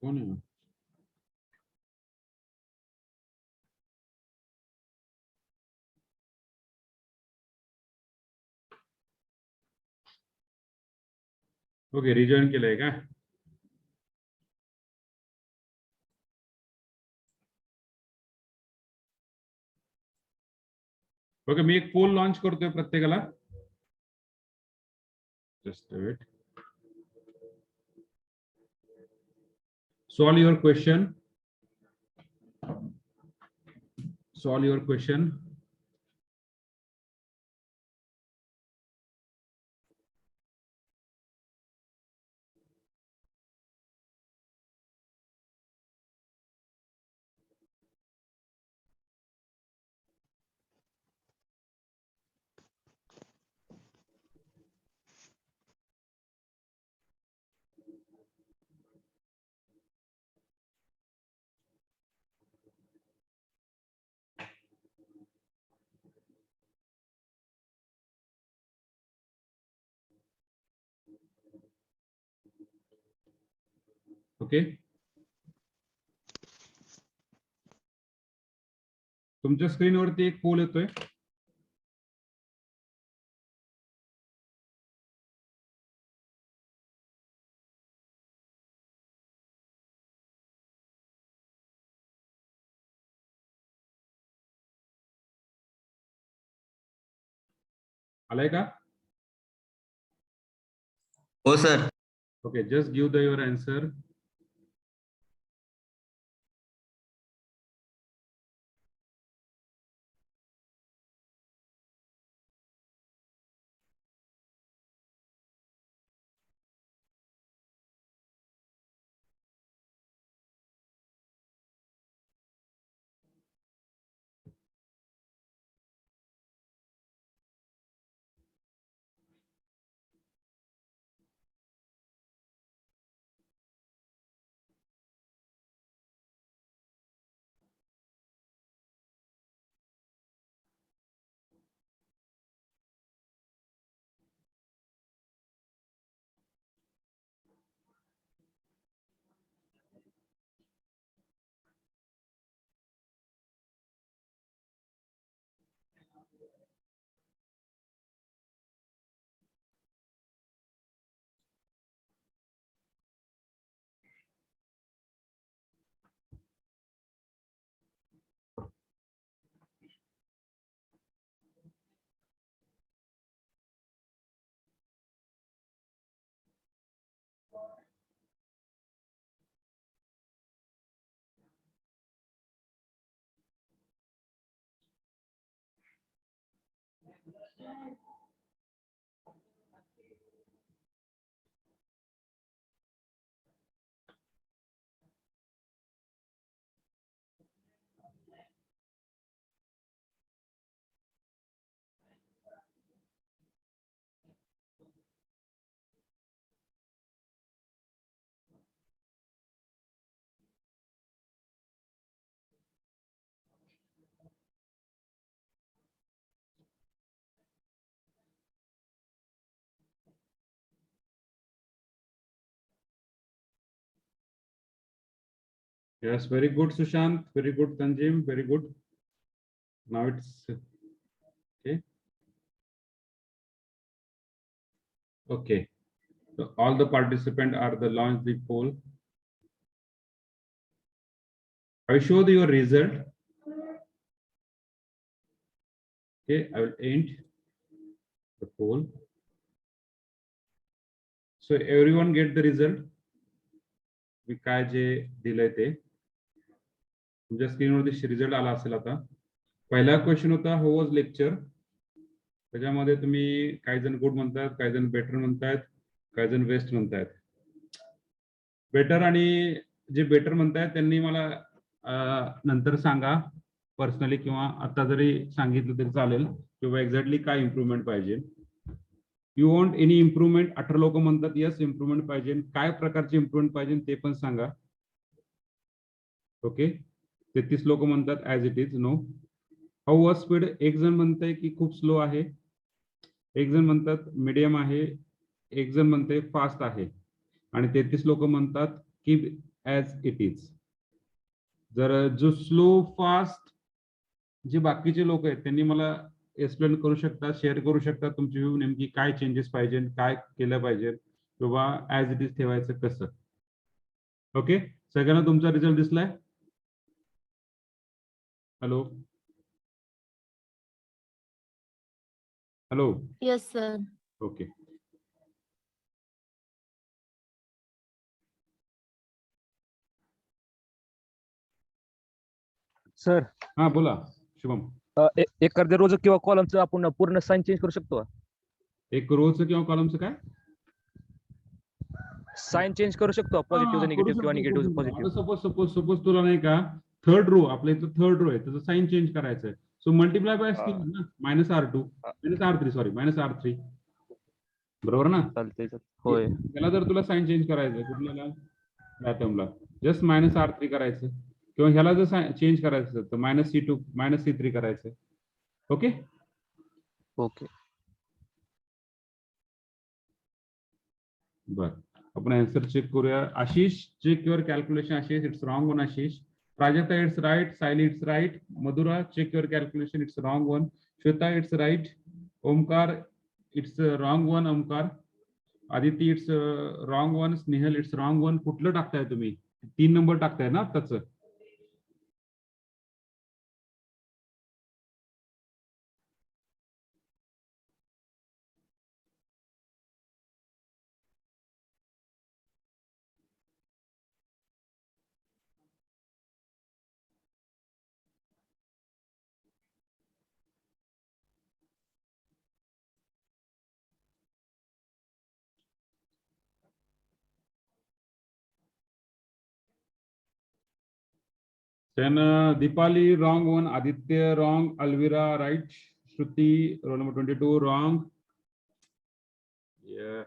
कोण आहे? ओके, रिजॉईन केलंय का? ओके, मी एक पोल लॉन्च करतोय प्रत्येकाला. Just wait. Solve your question. Solve your question. Okay, तुमच्या स्क्रीनवरती एक पोल येतोय. आलाय का? हो सर. Okay, just give the your answer. Yes, very good, Sushant. Very good, Tanjim. Very good. Now it's okay. Okay. So all the participants are the launch the poll. I show your result. Okay, I will end the poll. So everyone get the result. मी काय जे दिलंय ते तुमच्या स्क्रीनवरती result आला असेल आता. पहिला question होता how was lecture. त्याच्यामध्ये तुम्ही काही जण गुड म्हणतात, काही जण बेटर म्हणतात, काही जण बेस्ट म्हणतात. बेटर आणि जे बेटर म्हणतायत त्यांनी मला नंतर सांगा पर्सनली किंवा आता जरी सांगितलं तरी चालेल किंवा एक्झॅक्टली काय इम्प्रूव्हमेंट पाहिजे. You want any improvement. 18 लोक म्हणतात यस इम्प्रूव्हमेंट पाहिजे. काय प्रकारचे इम्प्रूव्हमेंट पाहिजे ते पण सांगा. ओके. 33 लोक म्हणतात as it is. No. How was speed. एक जण म्हणतंय की खूप स्लो आहे, एक जण म्हणतात मीडियम आहे, एक जण म्हणते फास्ट आहे आणि 33 लोक म्हणतात की ऍज इट इज. जर जो स्लो फास्ट जे बाकीचे लोक आहेत त्यांनी मला एक्सप्लेन करू शकता, शेअर करू शकता तुमची व्ह्यू नेमकी काय चेंजेस पाहिजे, काय केलं पाहिजे किंवा ऍज इट इज ठेवायचं कसं. ओके. सगळ्यांना तुमचा रिझल्ट दिसलाय. Hello hello. Yes sir. Okay. Sir हा बोला शुभम. एखाद्या रोज किंवा कॉलमचं आपण पूर्ण साइन चेंज करू शकतो. एक रोचं किंवा कॉलमचं काय साइन चेंज करू शकतो. पॉझिटिव्ह निगेटिव्ह किंवा निगेटिव्ह पॉझिटिव्ह. सपोज तुला नाही का थर्ड रो आपल्या इथं थर्ड रो आहे त्याचं साइन चेंज करायचं. सो मल्टिप्लाय बाय ना -R2 -R3 सॉरी -R3 बरोबर ना. चालतंय. होय. त्याला जर तुला साइन चेंज करायचं कुठल्याला या टर्मला जस्ट -R3 करायचं किंवा ह्याला जर चेंज करायचं असेल तर -C2 -C3 करायचं. ओके. ओके. बर आपण आन्सर चेक करूया. Ashish check your calculation. Ashish it's wrong one. Ashish. Prajakta it's right. Sayali it's right. Madhura check your calculation. It's wrong one. Shweta it's right. Omkar it's wrong one. Omkar. Aditi it's wrong one. Snehal it's wrong one. कुठलं टाकताय तुम्ही 3 number टाकताय ना आत्ताच. Then Dipali wrong one, Aditya wrong, Alvira right, Shruti roll number 22 wrong. Yeah.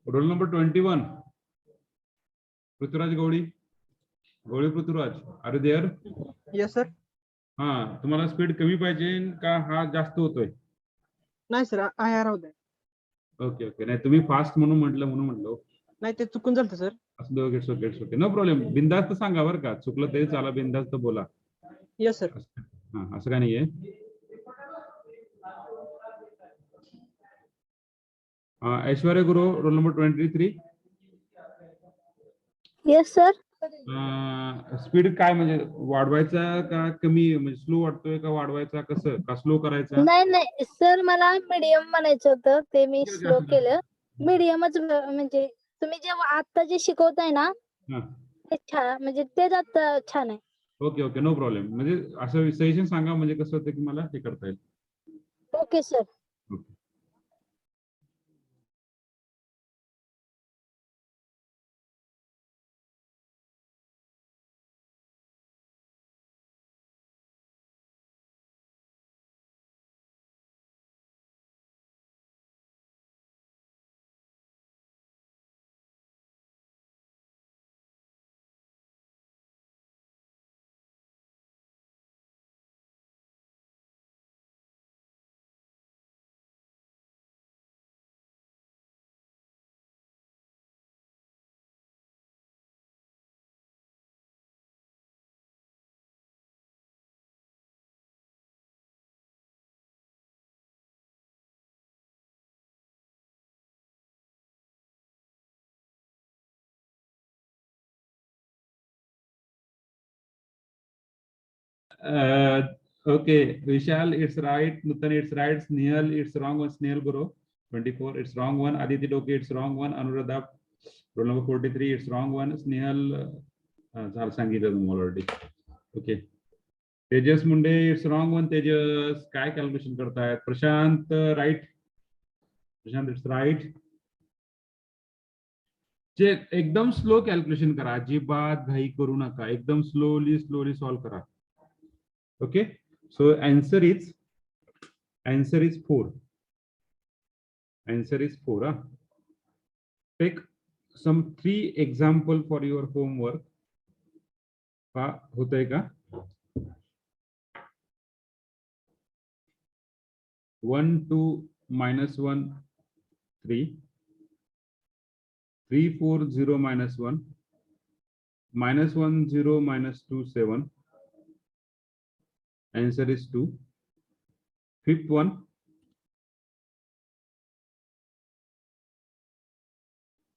Roll number 21. Prithviraj Gawali. Gawali Prithviraj. Are you there? Yes sir. हा तुम्हाला speed कमी पाहिजे का हा जास्त होतोय? नाही सर आहे राहू द्या. Okay okay. नाही तुम्ही फास्ट म्हणून म्हटलं. नाही ते चुकून झालं सर. असं ओके नो प्रॉब्लेम. बिंदास्त सांगा बरं का. चुकलं तरी चाला बिंदास्त बोला. Yes sir. हा असं काय नाहीये. ऐश्वर्या गुरु roll number 23. Yes sir. Speed काय म्हणजे वाढवायचा का कमी म्हणजे स्लो वाटतोय का वाढवायचा कसं का स्लो करायचा? नाही सर मला मीडियम म्हणायचं होतं ते मी स्लो केलं. मीडियमच म्हणजे तुम्ही जे आता जे शिकवताय ना हा ते छान म्हणजे तेच आता छान आहे. Okay okay no problem. म्हणजे असं सजेशन सांगा म्हणजे कसं होतं की मला हे करता येईल. Okay sir. Okay. Okay, Vishal, it's right. Nutan, it's right. Snehal, it's wrong one. Snehal Guru, 24, it's wrong one. Aditi Doki, it's wrong one. Anuradha, roll number 43, it's wrong one. Snehal, Sangeeta already. Okay. Tejas Munde, it's wrong one. Tejas, काय calculation करता है? Prashant, right. Prashant, it's right. जे एकदम slow calculation करा, अजिबात घाई करू नका, एकदम स्लोली सॉल्व करा. Okay, so answer is 4. Answer is 4. Take some 3 example for your homework. होता है का? 1 2 minus 1 3 3 4 0 minus 1 minus 1 0 minus 2 7. Answer is 2. Fifth one,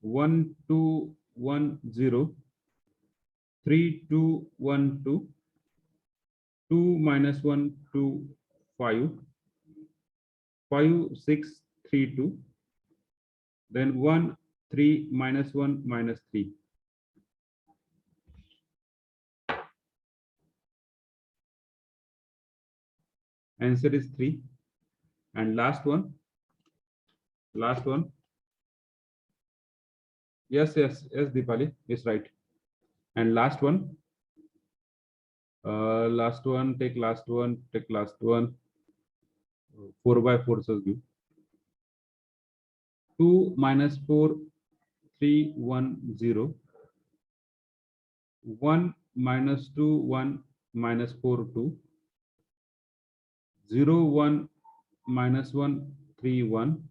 1 2 1 0 3 2 1 2 2 minus 1 2 5 5 6 3 2 then 1 3 minus 1 minus 3. Answer is 3. And last one. Yes, Deepali is right. And last one, take last one. 4 by 4 says give. 2 minus 4 3 1 0 1 minus 2 1 minus 4 2 0 1 minus 1 3 1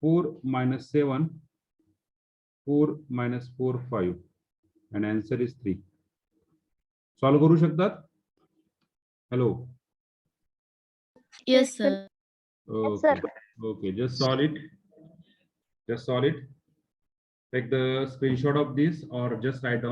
4 minus 7 4 minus 4 5 and answer is 3. Solve करू शकतात? Hello. Yes, sir. Okay. Okay, just solve it. Take the screenshot of this or just write down.